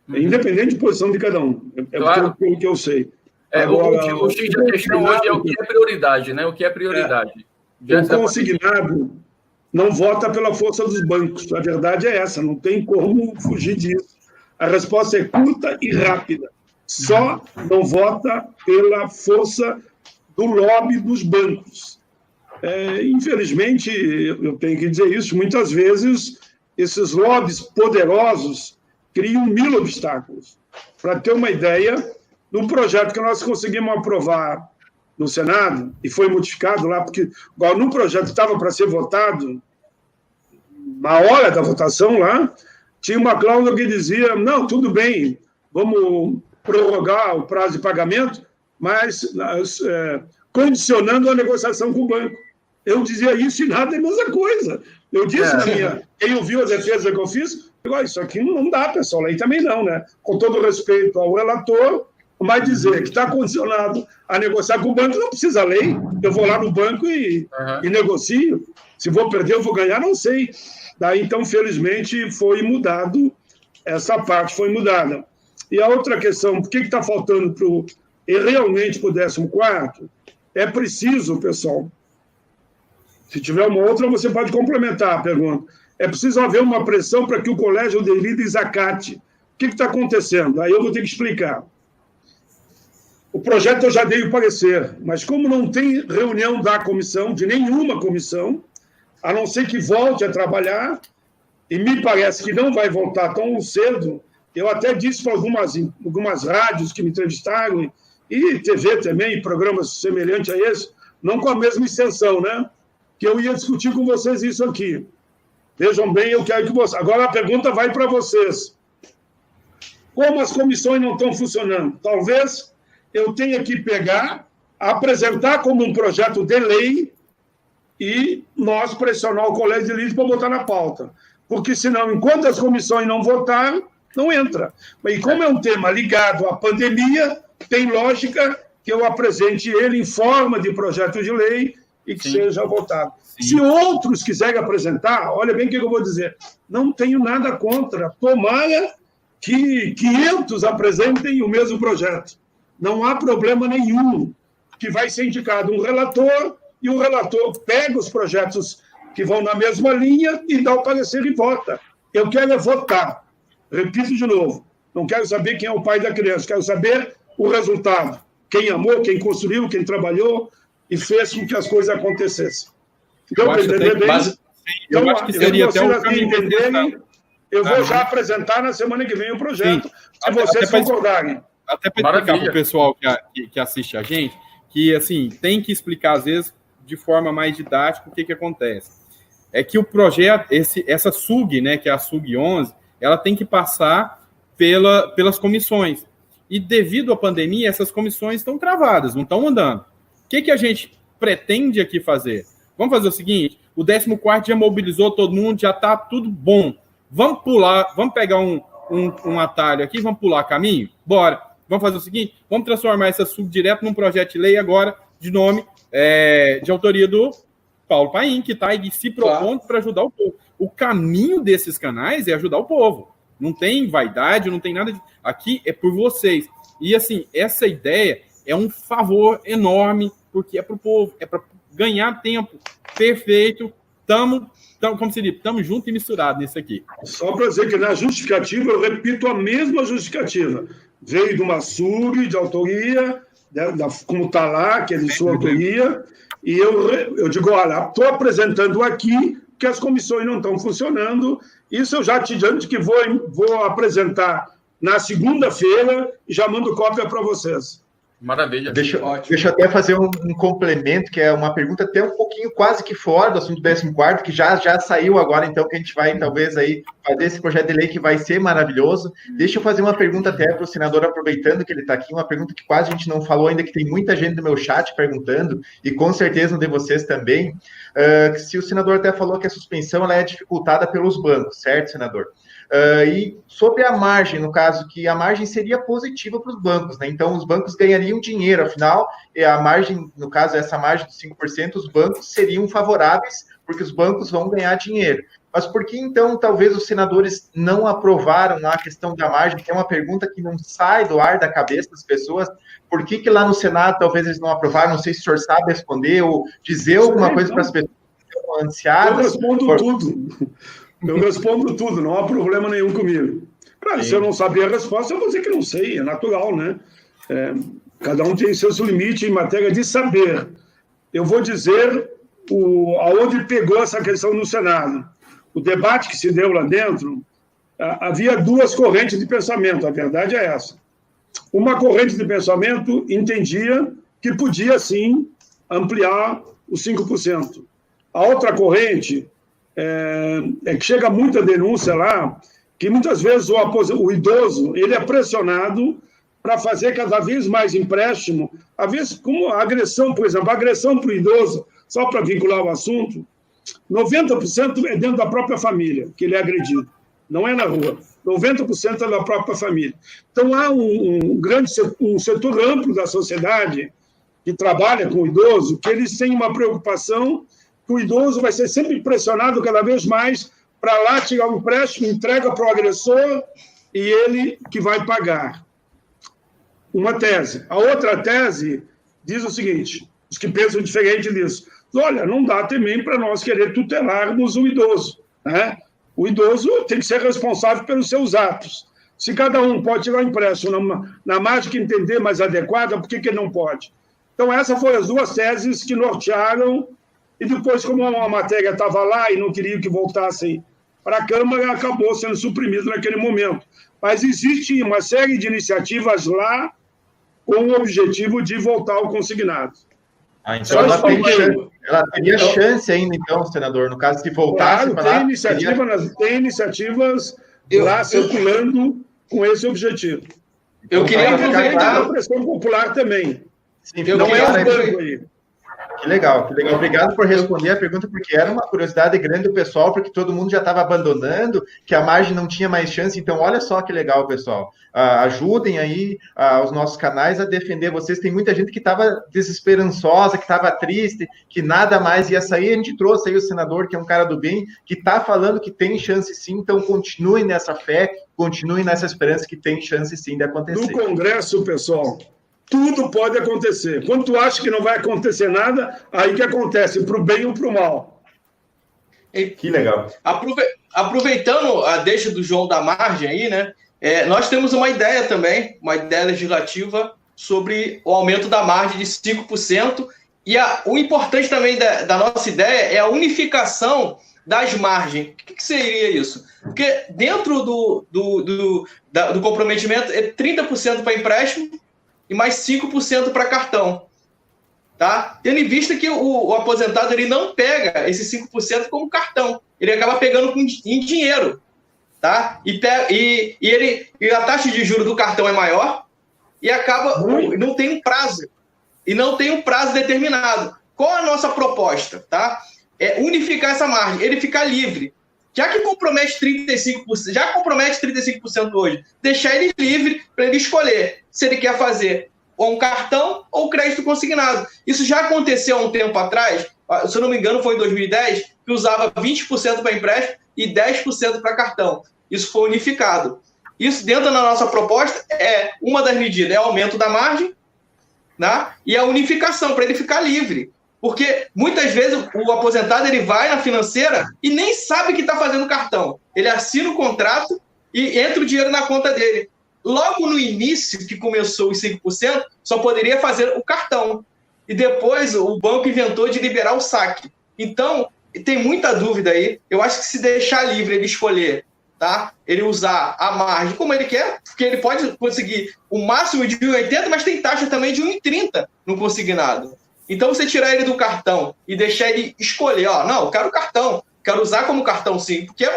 Independente de posição de cada um. Claro. Pelo que eu sei. Agora, o X da questão hoje é o que é prioridade, né? O que é prioridade. O consignado não vota pela força dos bancos. A verdade é essa, não tem como fugir disso. A resposta é curta e rápida. Só não vota pela força do lobby dos bancos. Infelizmente, eu tenho que dizer isso, muitas vezes esses lobbies poderosos criam 1000 obstáculos. Para ter uma ideia, no projeto que nós conseguimos aprovar no Senado, e foi modificado lá, porque igual no projeto que estava para ser votado, na hora da votação lá, tinha uma cláusula que dizia, não, tudo bem, vamos prorrogar o prazo de pagamento, mas condicionando a negociação com o banco. Eu dizia isso e nada é a mesma coisa. Eu disse na minha... Quem ouviu a defesa que eu fiz, isso aqui não dá, pessoal, aí também não, né? Com todo respeito ao relator, mas dizer que está condicionado a negociar com o banco, não precisa lei. Eu vou lá no banco e negocio. Se vou perder, eu vou ganhar, não sei. Daí, então, felizmente, foi mudado, essa parte foi mudada. E a outra questão, por que está faltando realmente para o 14º? É preciso, pessoal, se tiver uma outra, você pode complementar a pergunta. É preciso haver uma pressão para que o Colégio de Líderes acate. O que está acontecendo? Aí eu vou ter que explicar. O projeto eu já dei o parecer, mas como não tem reunião da comissão, de nenhuma comissão, a não ser que volte a trabalhar, e me parece que não vai voltar tão cedo, eu até disse para algumas rádios que me entrevistaram, e TV também, programas semelhantes a esse, não com a mesma extensão, né? Que eu ia discutir com vocês isso aqui. Vejam bem, eu quero que vocês... Agora a pergunta vai para vocês. Como as comissões não estão funcionando? Talvez eu tenha que pegar, apresentar como um projeto de lei e nós pressionar o Colégio de Líderes para botar na pauta. Porque senão, enquanto as comissões não votarem, não entra. E como é um tema ligado à pandemia, tem lógica que eu apresente ele em forma de projeto de lei e que seja votado. Se outros quiserem apresentar, olha bem o que eu vou dizer, não tenho nada contra. Tomara que 500 apresentem o mesmo projeto. Não há problema nenhum, que vai ser indicado um relator e o relator pega os projetos que vão na mesma linha e dá o parecer e vota. Eu quero é votar. Repito de novo, não quero saber quem é o pai da criança, quero saber o resultado. Quem amou, quem construiu, quem trabalhou e fez com que as coisas acontecessem. Deu para entender bem? Eu acho que seria até o caminho entenderem. Eu vou já apresentar na semana que vem o projeto, se vocês concordarem. Até para explicar para o pessoal que assiste a gente, que assim, tem que explicar, às vezes, de forma mais didática, o que acontece. É que o projeto, essa SUG, né, que é a SUG 11, ela tem que passar pelas comissões. E devido à pandemia, essas comissões estão travadas, não estão andando. O que a gente pretende aqui fazer? Vamos fazer o seguinte, o 14º já mobilizou todo mundo, já está tudo bom. Vamos pular, vamos pegar um atalho aqui, vamos pular caminho? Bora. Vamos fazer o seguinte, vamos transformar essa SUG direto num projeto de lei agora, de nome, de autoria do Paulo Paim, que está aí se propondo para ajudar o povo. O caminho desses canais é ajudar o povo. Não tem vaidade, não tem nada de... Aqui é por vocês. E, assim, essa ideia é um favor enorme, porque é para o povo, é para ganhar tempo. Perfeito. Como se diz, estamos juntos e misturados nisso aqui. Só para dizer que na justificativa, eu repito a mesma justificativa. Veio de uma SUG de autoria, como está lá, que é de sua autoria, e eu digo, olha, estou apresentando aqui que as comissões não estão funcionando, isso eu já te digo que vou apresentar na segunda-feira e já mando cópia para vocês. Maravilha. Deixa eu até fazer um complemento, que é uma pergunta até um pouquinho quase que fora do assunto do 14º, que já saiu agora, então, que a gente vai, talvez, aí fazer esse projeto de lei que vai ser maravilhoso. Deixa eu fazer uma pergunta até para o senador, aproveitando que ele está aqui, uma pergunta que quase a gente não falou ainda, que tem muita gente no meu chat perguntando, e com certeza de vocês também, se o senador até falou que a suspensão ela é dificultada pelos bancos, certo, senador? E sobre a margem, no caso, que a margem seria positiva para os bancos, né? Então, os bancos ganhariam dinheiro, afinal, a margem, no caso, essa margem de 5%, os bancos seriam favoráveis, porque os bancos vão ganhar dinheiro. Mas por que, então, talvez os senadores não aprovaram a questão da margem, que é uma pergunta que não sai do ar da cabeça das pessoas? Por que lá no Senado talvez eles não aprovaram? Não sei se o senhor sabe responder ou dizer alguma coisa para as pessoas que estão ansiadas. Eu respondo tudo, não há problema nenhum comigo. Claro, se eu não saber a resposta, eu vou dizer que não sei, é natural, né? Cada um tem seus limites em matéria de saber. Eu vou dizer aonde pegou essa questão no Senado. O debate que se deu lá dentro, havia duas correntes de pensamento, a verdade é essa. Uma corrente de pensamento entendia que podia, sim, ampliar os 5%. A outra corrente que chega muita denúncia lá, que muitas vezes o idoso ele é pressionado para fazer cada vez mais empréstimo, às vezes como a agressão, por exemplo, a agressão para o idoso, só para vincular o assunto, 90% é dentro da própria família que ele é agredido, não é na rua, 90% é da própria família. Então há um setor amplo da sociedade que trabalha com o idoso, que eles têm uma preocupação que o idoso vai ser sempre pressionado cada vez mais para lá tirar um empréstimo, entrega para o agressor e ele que vai pagar. Uma tese. A outra tese diz o seguinte, os que pensam diferente disso, olha, não dá também para nós querer tutelarmos o idoso, né? O idoso tem que ser responsável pelos seus atos. Se cada um pode tirar um empréstimo na margem que entender mais adequada, por que ele não pode? Então, essas foram as duas teses que nortearam. E depois, como a matéria estava lá e não queria que voltassem para a Câmara, acabou sendo suprimido naquele momento. Mas existe uma série de iniciativas lá com o objetivo de voltar ao consignado. Então ela teria chance ainda, então, senador, no caso, se voltasse para lá... Tem iniciativas lá circulando com esse objetivo. Eu queria aproveitar a pressão popular também. Sim, não é aí. Que legal. Obrigado por responder a pergunta, porque era uma curiosidade grande do pessoal, porque todo mundo já estava abandonando, que a margem não tinha mais chance. Então, olha só que legal, pessoal. Ajudem aí os nossos canais a defender vocês. Tem muita gente que estava desesperançosa, que estava triste, que nada mais ia sair. A gente trouxe aí o senador, que é um cara do bem, que está falando que tem chance sim. Então, continuem nessa fé, continuem nessa esperança que tem chance sim de acontecer. No Congresso, pessoal... Tudo pode acontecer. Quando tu acha que não vai acontecer nada, aí que acontece, para o bem ou para o mal. Que legal. Aproveitando a deixa do João da margem aí, né? Nós temos uma ideia também, uma ideia legislativa sobre o aumento da margem de 5%. E o importante também da nossa ideia é a unificação das margens. O que seria isso? Porque dentro do comprometimento é 30% para empréstimo, e mais 5% para cartão, tá? Tendo em vista que o aposentado ele não pega esses 5% como cartão, ele acaba pegando em dinheiro, tá? E a taxa de juros do cartão é maior e acaba não tem um prazo determinado. Qual a nossa proposta, tá? É unificar essa margem, ele ficar livre. Já que compromete 35% hoje, deixar ele livre para ele escolher se ele quer fazer ou um cartão ou crédito consignado. Isso já aconteceu há um tempo atrás, se eu não me engano foi em 2010, que usava 20% para empréstimo e 10% para cartão. Isso foi unificado. Isso dentro da nossa proposta uma das medidas, é o aumento da margem, né? E a unificação, para ele ficar livre. Porque muitas vezes o aposentado ele vai na financeira e nem sabe que está fazendo cartão. Ele assina o contrato e entra o dinheiro na conta dele. Logo no início, que começou os 5%, só poderia fazer o cartão. E depois o banco inventou de liberar o saque. Então, tem muita dúvida aí. Eu acho que se deixar livre ele escolher tá? Ele usar a margem como ele quer, porque ele pode conseguir o máximo de 1,80, mas tem taxa também de 1,30 no consignado. Então, você tirar ele do cartão e deixar ele escolher, ó, não, eu quero cartão, quero usar como cartão sim, porque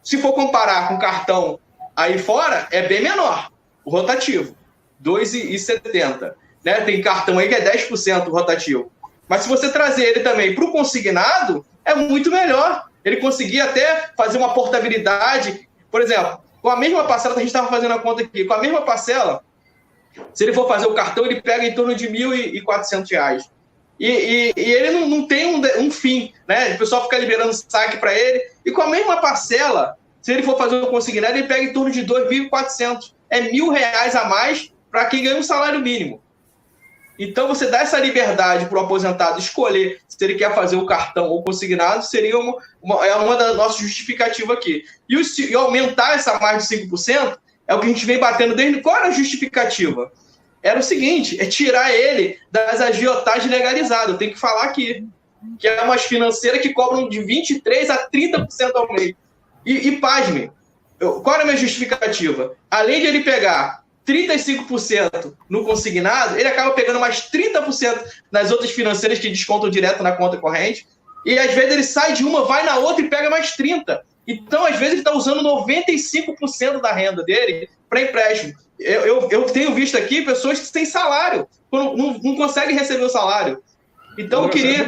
se for comparar com cartão aí fora, é bem menor o rotativo, 2,70, né? Tem cartão aí que é 10% rotativo. Mas se você trazer ele também para o consignado, é muito melhor. Ele conseguir até fazer uma portabilidade. Por exemplo, com a mesma parcela, a gente estava fazendo a conta aqui, com a mesma parcela, se ele for fazer o cartão, ele pega em torno de R$ 1.400. E ele não tem um fim, né? O pessoal fica liberando saque para ele. E com a mesma parcela, se ele for fazer o consignado, ele pega em torno de R$ 2.400. É R$ 1.000 a mais para quem ganha um salário mínimo. Então, você dá essa liberdade para o aposentado escolher se ele quer fazer o cartão ou consignado, seria uma das nossas justificativas aqui. E aumentar essa margem de 5% é o que a gente vem batendo desde... Qual era a justificativa? Era o seguinte, é tirar ele das agiotagens legalizadas. Eu tenho que falar aqui, que é umas financeiras que cobram de 23% a 30% ao mês. E pasme, qual era a minha justificativa? Além de ele pegar 35% no consignado, ele acaba pegando mais 30% nas outras financeiras que descontam direto na conta corrente, e às vezes ele sai de uma, vai na outra e pega mais 30%. Então, às vezes, ele está usando 95% da renda dele para empréstimo. Eu tenho visto aqui pessoas que têm salário, não conseguem receber o salário. Então, eu queria...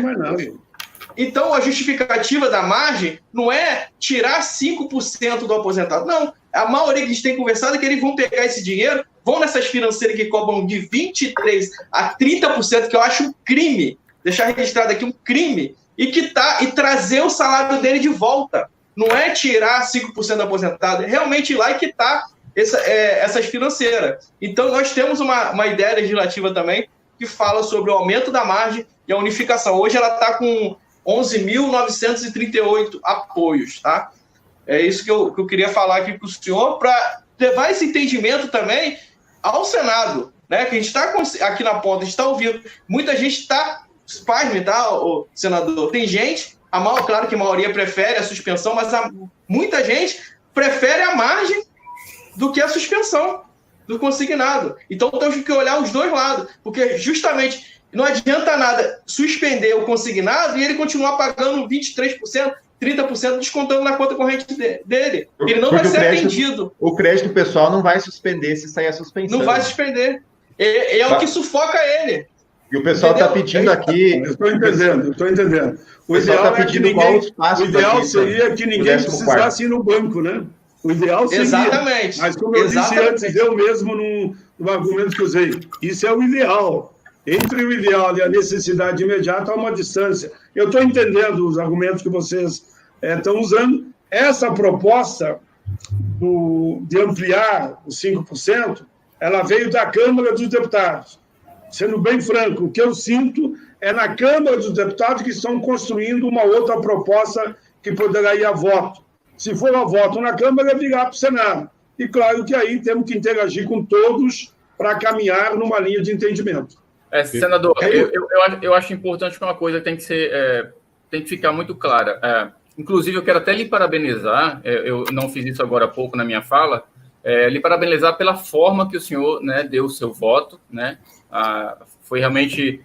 Então, a justificativa da margem não é tirar 5% do aposentado. Não, a maioria que a gente tem conversado é que eles vão pegar esse dinheiro, vão nessas financeiras que cobram de 23% a 30%, que eu acho um crime, deixar registrado aqui um crime, e trazer o salário dele de volta. Não é tirar 5% do aposentado, é realmente ir lá e quitar essas financeiras. Então, nós temos uma ideia legislativa também que fala sobre o aumento da margem e a unificação. Hoje ela está com 11.938 apoios, tá? É isso que eu queria falar aqui para o senhor, para levar esse entendimento também ao Senado, né? Que a gente está aqui na ponta, a gente está ouvindo. Muita gente está, pasme, tá, o senador? Tem gente, claro que a maioria prefere a suspensão, mas muita gente prefere a margem do que a suspensão do consignado. Então, temos que olhar os dois lados, porque justamente não adianta nada suspender o consignado e ele continuar pagando 23%, 30% descontando na conta corrente dele. Ele não vai ser atendido. O crédito pessoal não vai suspender se sair a suspensão. Não vai suspender. É o que sufoca ele. E o pessoal está pedindo aqui... Eu estou entendendo. O ideal está pedindo qual os passos. O ideal seria que ninguém precisasse ir no banco, né? O ideal seria. Exatamente. Mas como eu disse antes, eu mesmo no argumento que usei, isso é o ideal. Entre o ideal e a necessidade imediata há uma distância. Eu estou entendendo os argumentos que vocês estão usando. Essa proposta de ampliar os 5%, ela veio da Câmara dos Deputados. Sendo bem franco, o que eu sinto é na Câmara dos Deputados que estão construindo uma outra proposta que poderá ir a voto. Se for a voto na Câmara, é virar para o Senado. E claro que aí temos que interagir com todos para caminhar numa linha de entendimento. Senador, eu acho importante que uma coisa tem que ficar muito clara. Inclusive, eu quero até lhe parabenizar, eu não fiz isso agora há pouco na minha fala, lhe parabenizar pela forma que o senhor, né, deu o seu voto, né? Foi realmente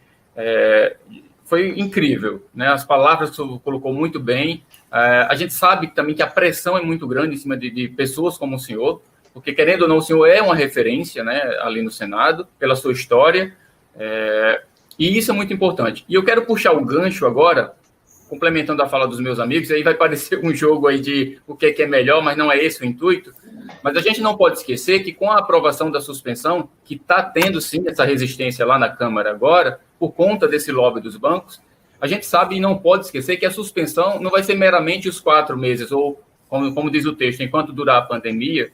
foi incrível, né? As palavras que o senhor colocou muito bem. A gente sabe também que a pressão é muito grande em cima de pessoas como o senhor, porque, querendo ou não, o senhor é uma referência, né, ali no Senado, pela sua história, e isso é muito importante. E eu quero puxar o gancho agora, complementando a fala dos meus amigos, aí vai parecer um jogo aí de o que é melhor, mas não é esse o intuito, mas a gente não pode esquecer que com a aprovação da suspensão, que está tendo sim essa resistência lá na Câmara agora, por conta desse lobby dos bancos, a gente sabe e não pode esquecer que a suspensão não vai ser meramente os 4 meses, ou, como diz o texto, enquanto durar a pandemia.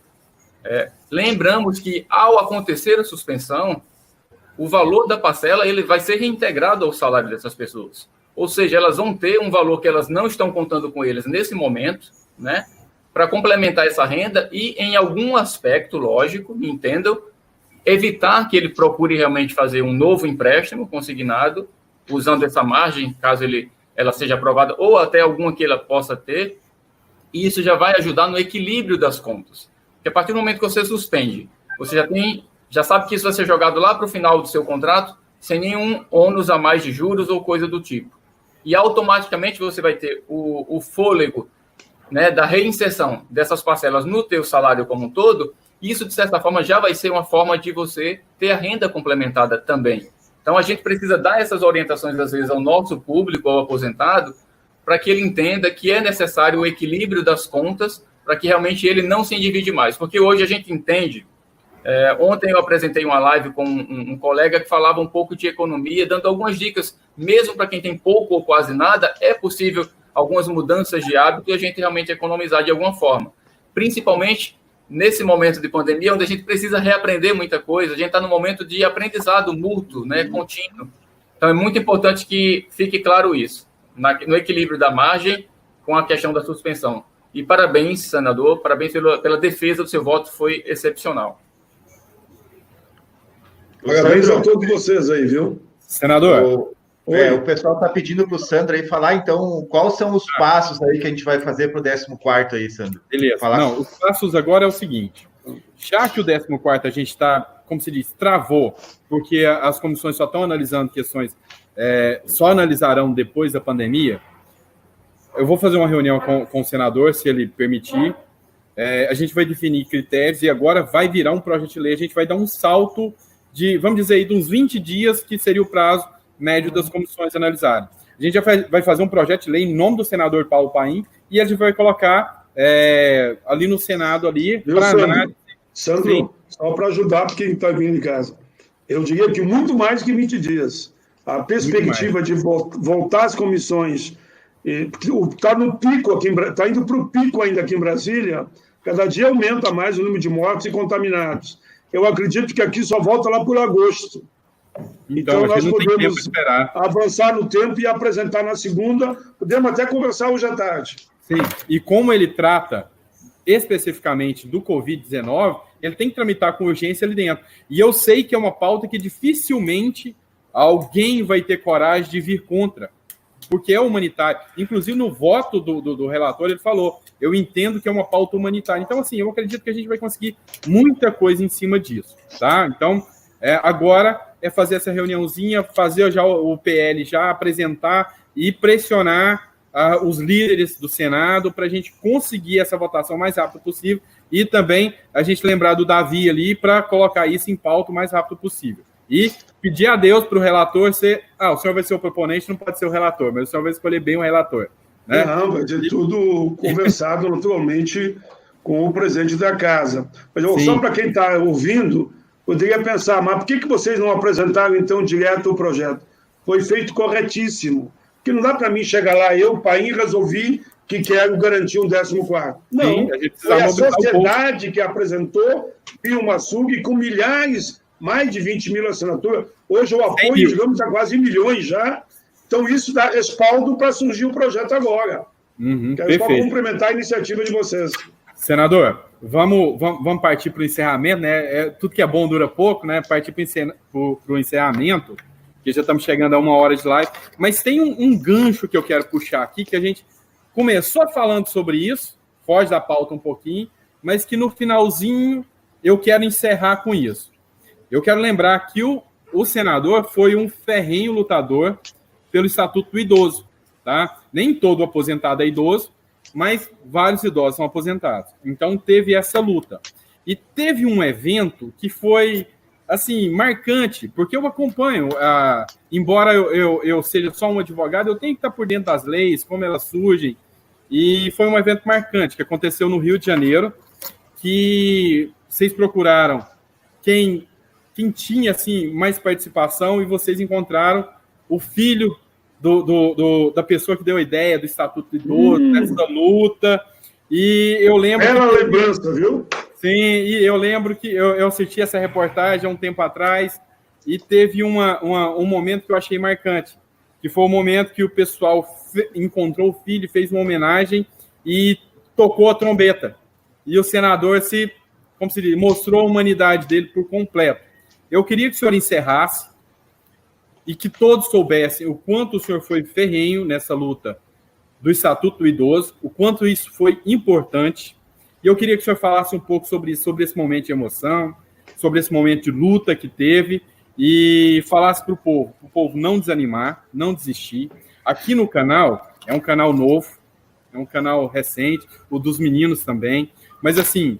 Lembramos que, ao acontecer a suspensão, o valor da parcela ele vai ser reintegrado ao salário dessas pessoas. Ou seja, elas vão ter um valor que elas não estão contando com eles nesse momento, né, para complementar essa renda e, em algum aspecto, lógico, entendam, evitar que ele procure realmente fazer um novo empréstimo consignado, usando essa margem, caso ela seja aprovada, ou até alguma que ela possa ter, E isso já vai ajudar no equilíbrio das contas. Porque a partir do momento que você suspende, você já sabe que isso vai ser jogado lá para o final do seu contrato, sem nenhum ônus a mais de juros ou coisa do tipo. E automaticamente você vai ter o fôlego, né, da reinserção dessas parcelas no teu salário como um todo. E isso, de certa forma, já vai ser uma forma de você ter a renda complementada também. Então, a gente precisa dar essas orientações, às vezes, ao nosso público, ao aposentado, para que ele entenda que é necessário o equilíbrio das contas, para que realmente ele não se endivide mais. Porque hoje a gente entende... ontem eu apresentei uma live com um colega que falava um pouco de economia, dando algumas dicas, mesmo para quem tem pouco ou quase nada, é possível algumas mudanças de hábito e a gente realmente economizar de alguma forma. Principalmente nesse momento de pandemia, onde a gente precisa reaprender muita coisa, a gente está no momento de aprendizado mútuo, né, contínuo. Então é muito importante que fique claro isso, no equilíbrio da margem com a questão da suspensão. E parabéns, senador, parabéns pela defesa do seu voto, foi excepcional. Parabéns a todos vocês aí, viu? Senador. O pessoal está pedindo para o Sandro aí falar, então, quais são os passos aí que a gente vai fazer para o 14º aí, Sandro? Beleza. Falar. Não, os passos agora é o seguinte. Já que o 14º a gente está, como se diz, travou, porque as comissões só estão analisando questões, só analisarão depois da pandemia, eu vou fazer uma reunião com o senador, se ele permitir. A gente vai definir critérios e agora vai virar um projeto de lei. A gente vai dar um salto de, vamos dizer aí, de uns 20 dias, que seria o prazo médio das comissões analisarem. A gente já vai fazer um projeto de lei em nome do senador Paulo Paim e a gente vai colocar ali no Senado, ali, para análise. Sandro, só para ajudar quem está vindo em casa. Eu diria que muito mais que 20 dias. A perspectiva de voltar às comissões, está no pico aqui, está indo para o pico ainda aqui em Brasília, cada dia aumenta mais o número de mortos e contaminados. Eu acredito que aqui só volta lá por agosto. Então nós podemos avançar no tempo e apresentar na segunda. Podemos até conversar hoje à tarde. Sim, e como ele trata especificamente do Covid-19, ele tem que tramitar com urgência ali dentro. E eu sei que é uma pauta que dificilmente alguém vai ter coragem de vir contra, porque é humanitário. Inclusive, no voto do relator, ele falou, eu entendo que é uma pauta humanitária. Então, assim, eu acredito que a gente vai conseguir muita coisa em cima disso, tá? Então, agora é fazer essa reuniãozinha, fazer já o PL, já apresentar e pressionar os líderes do Senado para a gente conseguir essa votação o mais rápido possível e também a gente lembrar do Davi ali para colocar isso em pauta o mais rápido possível. E pedir a Deus para o relator ser... o senhor vai ser o proponente, não pode ser o relator, mas o senhor vai escolher bem o relator. Né? Não, vai ter tudo conversado naturalmente com o presidente da casa. Mas só para quem está ouvindo, poderia pensar, mas por que vocês não apresentaram então direto o projeto? Foi feito corretíssimo. Porque não dá para mim chegar lá, eu, Paim, resolvi que quero garantir um 14º. Não, sim, foi a sociedade que apresentou Pilma Sug com milhares, mais de 20 mil assinaturas. Hoje o apoio, digamos, a quase milhões já. Então isso dá respaldo para surgir o projeto agora. Quero só cumprimentar a iniciativa de vocês. Senador, vamos partir para o encerramento, né? Tudo que é bom dura pouco, né? Partir para o encerramento, que já estamos chegando a 1 hora de live. Mas tem um gancho que eu quero puxar aqui, que a gente começou falando sobre isso, foge da pauta um pouquinho, mas que no finalzinho eu quero encerrar com isso. Eu quero lembrar que o senador foi um ferrenho lutador pelo Estatuto do Idoso, tá? Nem todo aposentado é idoso, mas vários idosos são aposentados. Então, teve essa luta. E teve um evento que foi, assim, marcante, porque eu acompanho, embora eu seja só um advogado, eu tenho que estar por dentro das leis, como elas surgem, e foi um evento marcante que aconteceu no Rio de Janeiro, que vocês procuraram quem tinha, assim, mais participação, e vocês encontraram o filho da pessoa que deu a ideia do Estatuto do Idoso, dessa luta, e eu lembro... Bela lembrança, viu? Sim, e eu lembro que eu assisti essa reportagem há um tempo atrás, e teve um momento que eu achei marcante, que foi o momento que o pessoal encontrou o filho, fez uma homenagem e tocou a trombeta. E o senador como se diz, mostrou a humanidade dele por completo. Eu queria que o senhor encerrasse e que todos soubessem o quanto o senhor foi ferrenho nessa luta do Estatuto do Idoso, o quanto isso foi importante. E eu queria que o senhor falasse um pouco sobre isso, sobre esse momento de emoção, sobre esse momento de luta que teve, e falasse para o povo não desanimar, não desistir. Aqui no canal, é um canal novo, é um canal recente, o dos meninos também, mas assim,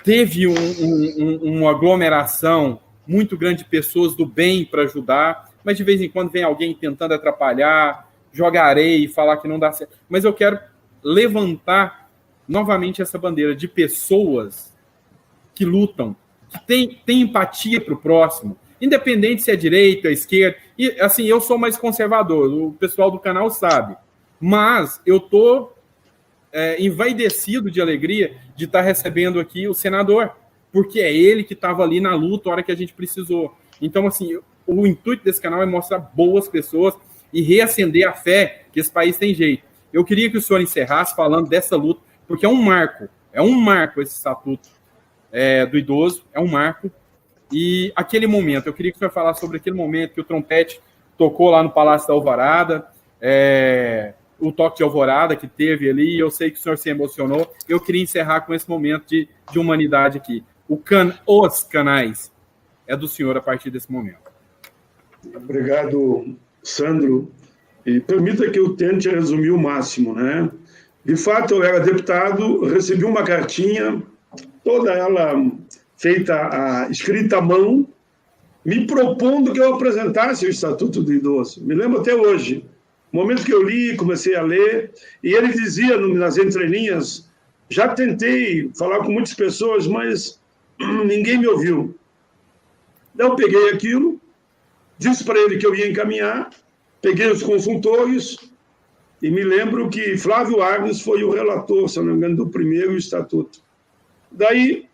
teve uma aglomeração muito grande de pessoas do bem para ajudar, mas de vez em quando vem alguém tentando atrapalhar, jogar areia e falar que não dá certo. Mas eu quero levantar novamente essa bandeira de pessoas que lutam, que tem empatia para o próximo, independente se é direita, esquerda. E assim, eu sou mais conservador, o pessoal do canal sabe, mas eu estou envaidecido de alegria de estar recebendo aqui o senador, porque é ele que estava ali na luta a hora que a gente precisou. Então, assim, o intuito desse canal é mostrar boas pessoas e reacender a fé que esse país tem jeito. Eu queria que o senhor encerrasse falando dessa luta, porque é um marco esse estatuto do idoso, é um marco. E aquele momento, eu queria que o senhor falasse sobre aquele momento que o trompete tocou lá no Palácio da Alvorada, o toque de alvorada que teve ali, eu sei que o senhor se emocionou. Eu queria encerrar com esse momento de humanidade aqui. Os canais é do senhor a partir desse momento. Obrigado, Sandro. E permita que eu tente resumir o máximo, né? De fato, eu era deputado, recebi uma cartinha, toda ela feita, escrita à mão, me propondo que eu apresentasse o Estatuto do Idoso. Me lembro até hoje. No momento que eu li, comecei a ler, e ele dizia nas entrelinhas, já tentei falar com muitas pessoas, mas ninguém me ouviu. Então, eu peguei aquilo, disse para ele que eu ia encaminhar, peguei os consultores, e me lembro que Flávio Arnes foi o relator, se não me engano, do primeiro estatuto. Daí,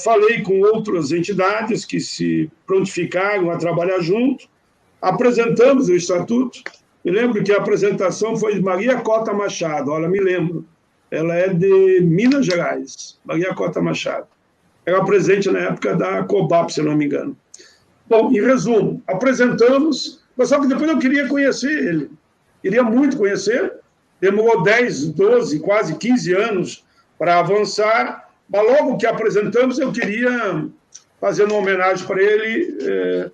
falei com outras entidades que se prontificaram a trabalhar junto, apresentamos o estatuto. Me lembro que a apresentação foi de Maria Cota Machado, olha, me lembro. Ela é de Minas Gerais, Maria Cota Machado. Era presente na época da COBAP, se não me engano. Bom, em resumo, apresentamos, mas só que depois eu queria conhecer ele. Queria muito conhecer, demorou 10, 12, quase 15 anos para avançar, mas logo que apresentamos eu queria fazer uma homenagem para ele,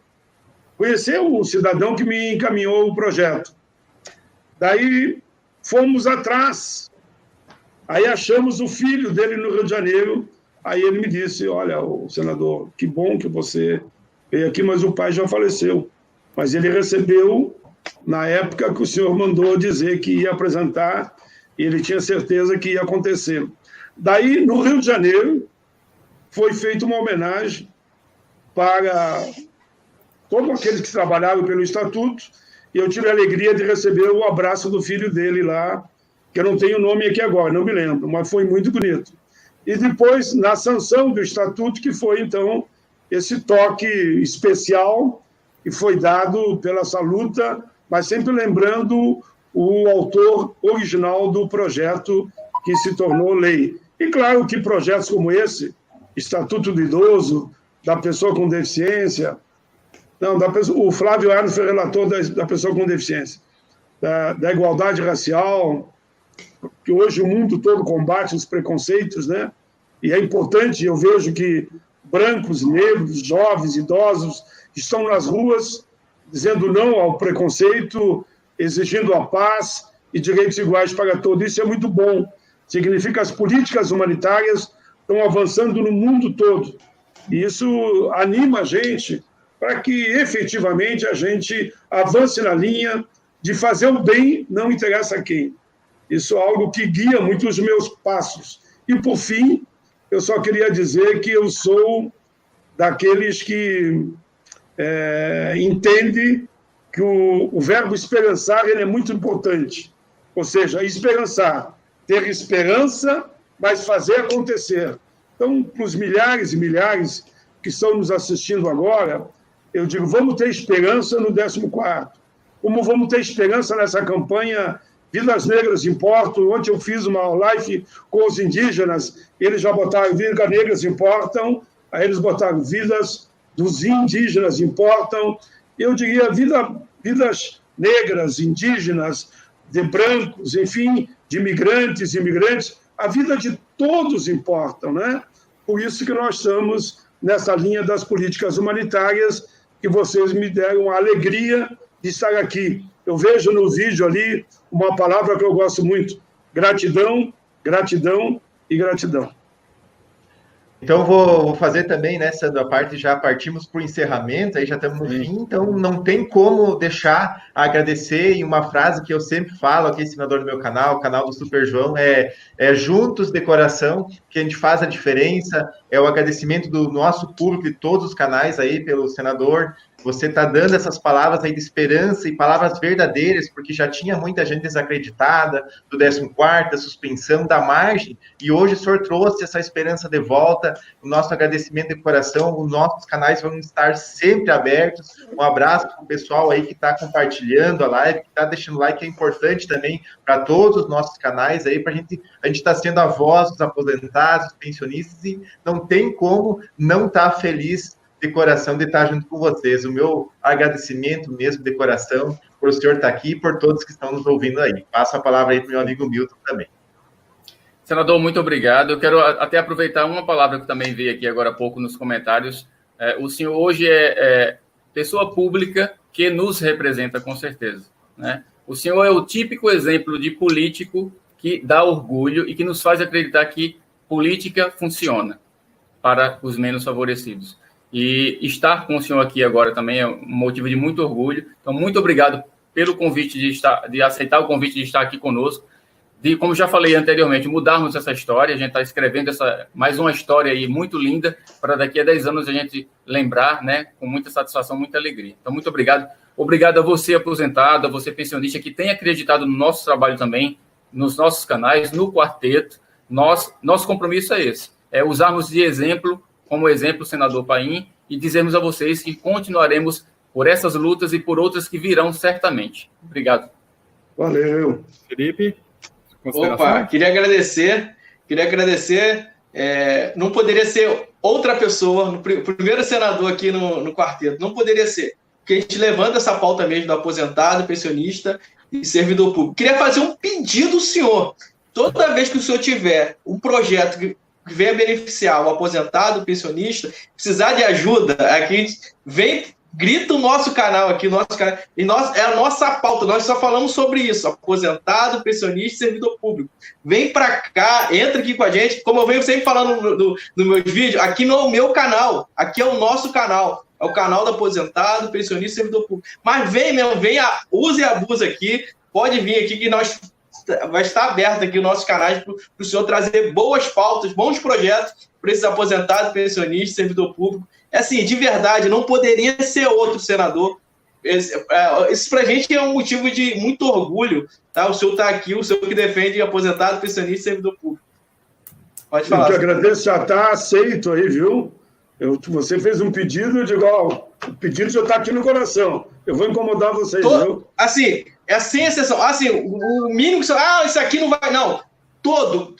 conhecer o cidadão que me encaminhou o projeto. Daí fomos atrás, aí achamos o filho dele no Rio de Janeiro, aí ele me disse, olha, senador, que bom que você veio aqui, mas o pai já faleceu. Mas ele recebeu na época que o senhor mandou dizer que ia apresentar, e ele tinha certeza que ia acontecer. Daí, no Rio de Janeiro, foi feita uma homenagem para todos aqueles que trabalhavam pelo Estatuto, e eu tive a alegria de receber o abraço do filho dele lá, que eu não tenho o nome aqui agora, não me lembro, mas foi muito bonito. E depois, na sanção do Estatuto, que foi, então, esse toque especial que foi dado pela essa luta, mas sempre lembrando o autor original do projeto que se tornou lei. E claro que projetos como esse, Estatuto do Idoso, da pessoa com deficiência, o Flávio Arnes foi relator da pessoa com deficiência, da igualdade racial, que hoje o mundo todo combate os preconceitos, né? E é importante, eu vejo que brancos, negros, jovens, idosos estão nas ruas dizendo não ao preconceito, exigindo a paz e direitos iguais para todos. Isso é muito bom. Significa que as políticas humanitárias estão avançando no mundo todo. E isso anima a gente para que, efetivamente, a gente avance na linha de fazer o bem, não interessa a quem. Isso é algo que guia muito os meus passos. E, por fim, eu só queria dizer que eu sou daqueles que entende que o verbo esperançar ele é muito importante. Ou seja, esperançar, ter esperança, mas fazer acontecer. Então, para os milhares e milhares que estão nos assistindo agora, eu digo, vamos ter esperança no 14º. Como vamos ter esperança nessa campanha Vidas Negras Importam. Ontem eu fiz uma live com os indígenas, eles já botaram Vidas Negras Importam, aí eles botaram Vidas dos Indígenas Importam. Eu diria vidas negras, indígenas, de brancos, enfim, de imigrantes, a vida de todos importa, né? Por isso que nós estamos nessa linha das políticas humanitárias, que vocês me deram a alegria de estar aqui. Eu vejo no vídeo ali uma palavra que eu gosto muito: gratidão, gratidão e gratidão. Então, vou fazer também nessa da parte, já partimos para o encerramento, aí já estamos no fim, então não tem como deixar agradecer, e uma frase que eu sempre falo aqui, senador do meu canal, o canal do Super João, é juntos de coração, que a gente faz a diferença, é o agradecimento do nosso público e todos os canais aí pelo senador. Você está dando essas palavras aí de esperança e palavras verdadeiras, porque já tinha muita gente desacreditada do 14º, da suspensão, da margem, e hoje o senhor trouxe essa esperança de volta. O nosso agradecimento de coração, os nossos canais vão estar sempre abertos. Um abraço para o pessoal aí que está compartilhando a live, que está deixando like, que é importante também para todos os nossos canais aí, para a gente está sendo a voz dos aposentados, dos pensionistas, e não tem como não estar feliz de coração de estar junto com vocês. O meu agradecimento mesmo de coração por o senhor estar aqui e por todos que estão nos ouvindo aí. Passo a palavra aí para o meu amigo Milton também. Senador, muito obrigado. Eu quero até aproveitar uma palavra que também veio aqui agora há pouco nos comentários. O senhor hoje é pessoa pública que nos representa, com certeza, né? O senhor é o típico exemplo de político que dá orgulho e que nos faz acreditar que política funciona para os menos favorecidos. E estar com o senhor aqui agora também é um motivo de muito orgulho. Então, muito obrigado pelo convite de aceitar o convite de estar aqui conosco. Como já falei anteriormente, mudarmos essa história. A gente está escrevendo mais uma história aí muito linda para daqui a 10 anos a gente lembrar, né, com muita satisfação, muita alegria. Então, muito obrigado. Obrigado a você, aposentado, a você, pensionista, que tem acreditado no nosso trabalho também, nos nossos canais, no quarteto. Nosso compromisso é esse, é usarmos de exemplo, como exemplo, o senador Paim, e dizermos a vocês que continuaremos por essas lutas e por outras que virão certamente. Obrigado. Valeu. Felipe? Opa, queria agradecer. Não poderia ser outra pessoa, o primeiro senador aqui no quarteto, não poderia ser, porque a gente levanta essa pauta mesmo do aposentado, pensionista e servidor público. Queria fazer um pedido ao senhor. Toda vez que o senhor tiver um projeto que venha beneficiar o aposentado, o pensionista, precisar de ajuda, aqui a gente vem, grita o nosso canal aqui, é a nossa pauta, nós só falamos sobre isso, aposentado, pensionista e servidor público. Vem para cá, entra aqui com a gente, como eu venho sempre falando no meus vídeos, aqui não é o meu canal, aqui é o nosso canal, é o canal do aposentado, pensionista e servidor público. Mas vem mesmo, use e abuse aqui, pode vir aqui que vai estar aberto aqui o nosso canal para o senhor trazer boas pautas, bons projetos para esses aposentados, pensionistas, servidor público. Assim, de verdade, não poderia ser outro senador. Isso para a gente é um motivo de muito orgulho, tá? O senhor está aqui, o senhor que defende aposentado, pensionista e servidor público. Pode falar. Eu te agradeço, já está aceito aí, viu? Você fez um pedido, eu digo, o pedido já está aqui no coração. Eu vou incomodar vocês, viu? Assim, é sem exceção. Assim, o mínimo que você... isso aqui não vai... Não,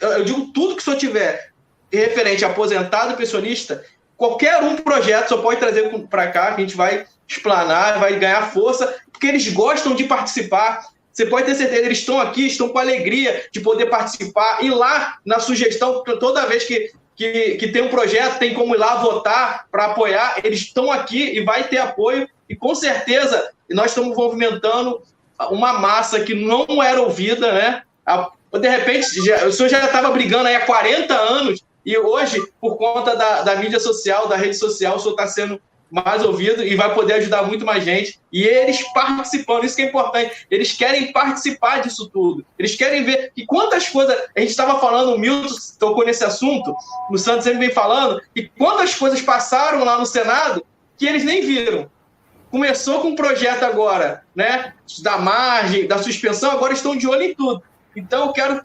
eu digo tudo que o senhor tiver referente a aposentado, pensionista, qualquer um projeto só pode trazer para cá, que a gente vai explanar, vai ganhar força, porque eles gostam de participar. Você pode ter certeza, eles estão aqui, estão com alegria de poder participar, ir lá na sugestão, toda vez que tem um projeto, tem como ir lá votar para apoiar, eles estão aqui e vai ter apoio, e com certeza nós estamos movimentando uma massa que não era ouvida, né? De repente, o senhor já estava brigando aí há 40 anos, e hoje, por conta da mídia social, da rede social, o senhor está sendo mais ouvido e vai poder ajudar muito mais gente. E eles participando, isso que é importante. Eles querem participar disso tudo. Eles querem ver que quantas coisas... A gente estava falando, o Milton tocou nesse assunto, o Santos sempre vem falando, e quantas coisas passaram lá no Senado que eles nem viram. Começou com um projeto agora, né, da margem, da suspensão, agora estão de olho em tudo. Então, eu quero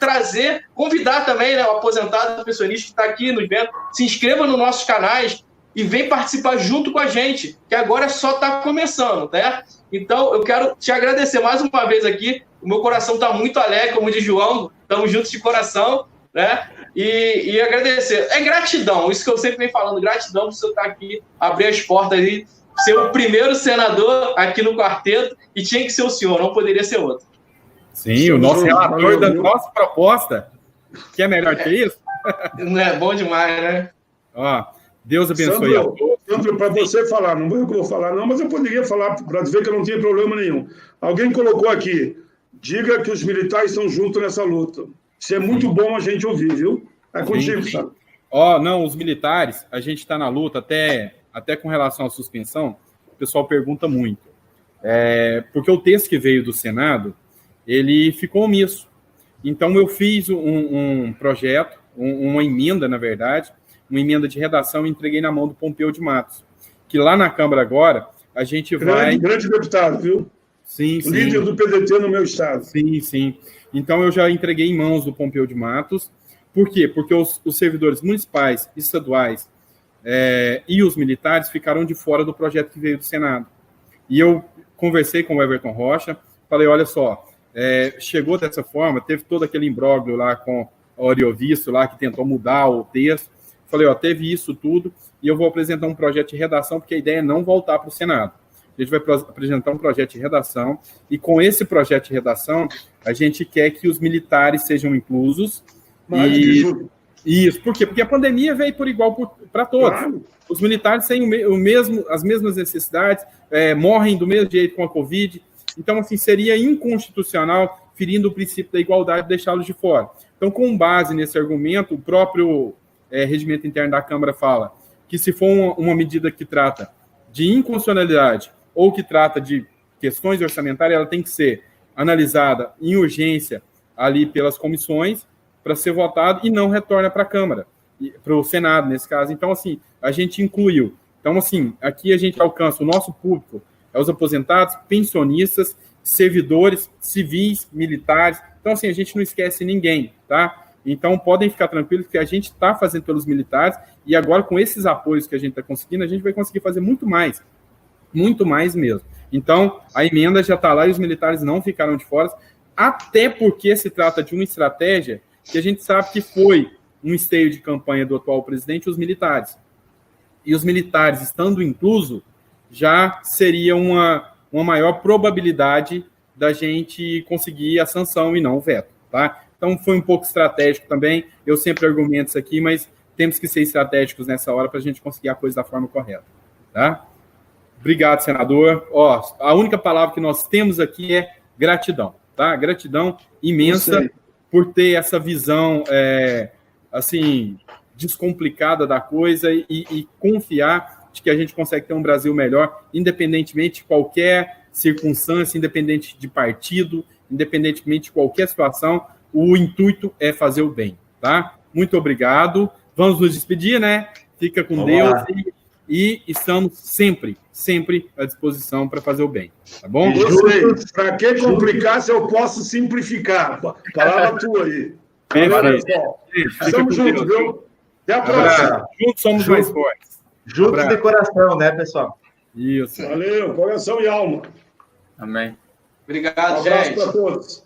convidar também, né, o aposentado, o pensionista que está aqui nos vendo, se inscreva nos nossos canais e vem participar junto com a gente, que agora só está começando, né? Então, eu quero te agradecer mais uma vez aqui. O meu coração está muito alegre, como diz João, estamos juntos de coração, né? E agradecer. É gratidão, isso que eu sempre venho falando, gratidão por você estar aqui, abrir as portas aí, ser o primeiro senador aqui no quarteto, e tinha que ser o senhor, não poderia ser outro. Sim, o nosso relator da nossa proposta, que é melhor que isso. Não é bom demais, né? Ó, Deus abençoe a todos. Sandro, para você falar, não vou eu que vou falar, não, mas eu poderia falar para ver que eu não tinha problema nenhum. Alguém colocou aqui, diga que os militares estão juntos nessa luta. Isso é muito bom a gente ouvir, viu? É contigo, Sandro. Ó, não, os militares, a gente está na luta, até com relação à suspensão, o pessoal pergunta muito. Porque o texto que veio do Senado, ele ficou omisso. Então, eu fiz um projeto, uma emenda, na verdade, uma emenda de redação e entreguei na mão do Pompeu de Matos, que lá na Câmara agora, a gente vai... Grande deputado, viu? Sim, sim. Líder do PDT no meu estado. Sim, sim. Então, eu já entreguei em mãos do Pompeu de Matos. Por quê? Porque os servidores municipais, estaduais e os militares ficaram de fora do projeto que veio do Senado. E eu conversei com o Everton Rocha, falei, olha só, chegou dessa forma, teve todo aquele imbróglio lá com o Oriovisto, lá que tentou mudar o texto. Falei, ó, teve isso tudo, e eu vou apresentar um projeto de redação, porque a ideia é não voltar para o Senado. A gente vai apresentar um projeto de redação, e com esse projeto de redação, a gente quer que os militares sejam inclusos. Isso, por quê? Porque a pandemia veio por igual para todos. Claro. Os militares têm as mesmas necessidades, morrem do mesmo jeito com a Covid. Então, assim, seria inconstitucional, ferindo o princípio da igualdade, deixá-los de fora. Então, com base nesse argumento, o próprio regimento interno da Câmara fala que se for uma medida que trata de inconstitucionalidade ou que trata de questões orçamentárias, ela tem que ser analisada em urgência ali pelas comissões para ser votado e não retorna para a Câmara, para o Senado, nesse caso. Então, assim, a gente incluiu. Então, assim, aqui a gente alcança o nosso público, os aposentados, pensionistas, servidores, civis, militares. Então, assim, a gente não esquece ninguém, tá? Então, podem ficar tranquilos que a gente está fazendo pelos militares e agora, com esses apoios que a gente está conseguindo, a gente vai conseguir fazer muito mais mesmo. Então, a emenda já está lá e os militares não ficaram de fora, até porque se trata de uma estratégia que a gente sabe que foi um esteio de campanha do atual presidente, os militares. E os militares, estando incluso, já seria uma maior probabilidade da gente conseguir a sanção e não o veto, tá? Então, foi um pouco estratégico também. Eu sempre argumento isso aqui, mas temos que ser estratégicos nessa hora para a gente conseguir a coisa da forma correta, tá? Obrigado, senador. Ó, a única palavra que nós temos aqui é gratidão, tá? Gratidão imensa por ter essa visão, assim, descomplicada da coisa e confiar de que a gente consegue ter um Brasil melhor, independentemente de qualquer circunstância, independente de partido, independentemente de qualquer situação, o intuito é fazer o bem, tá? Muito obrigado. Vamos nos despedir, né? Fica com Deus e estamos sempre à disposição para fazer o bem, tá bom? Para que complicar se eu posso simplificar? Palavra tua aí. Estamos juntos, viu? Até a próxima. Juntos somos mais fortes. Juntos de coração, né, pessoal? Isso. Valeu, coração e alma. Amém. Obrigado, Um abraço gente. para todos.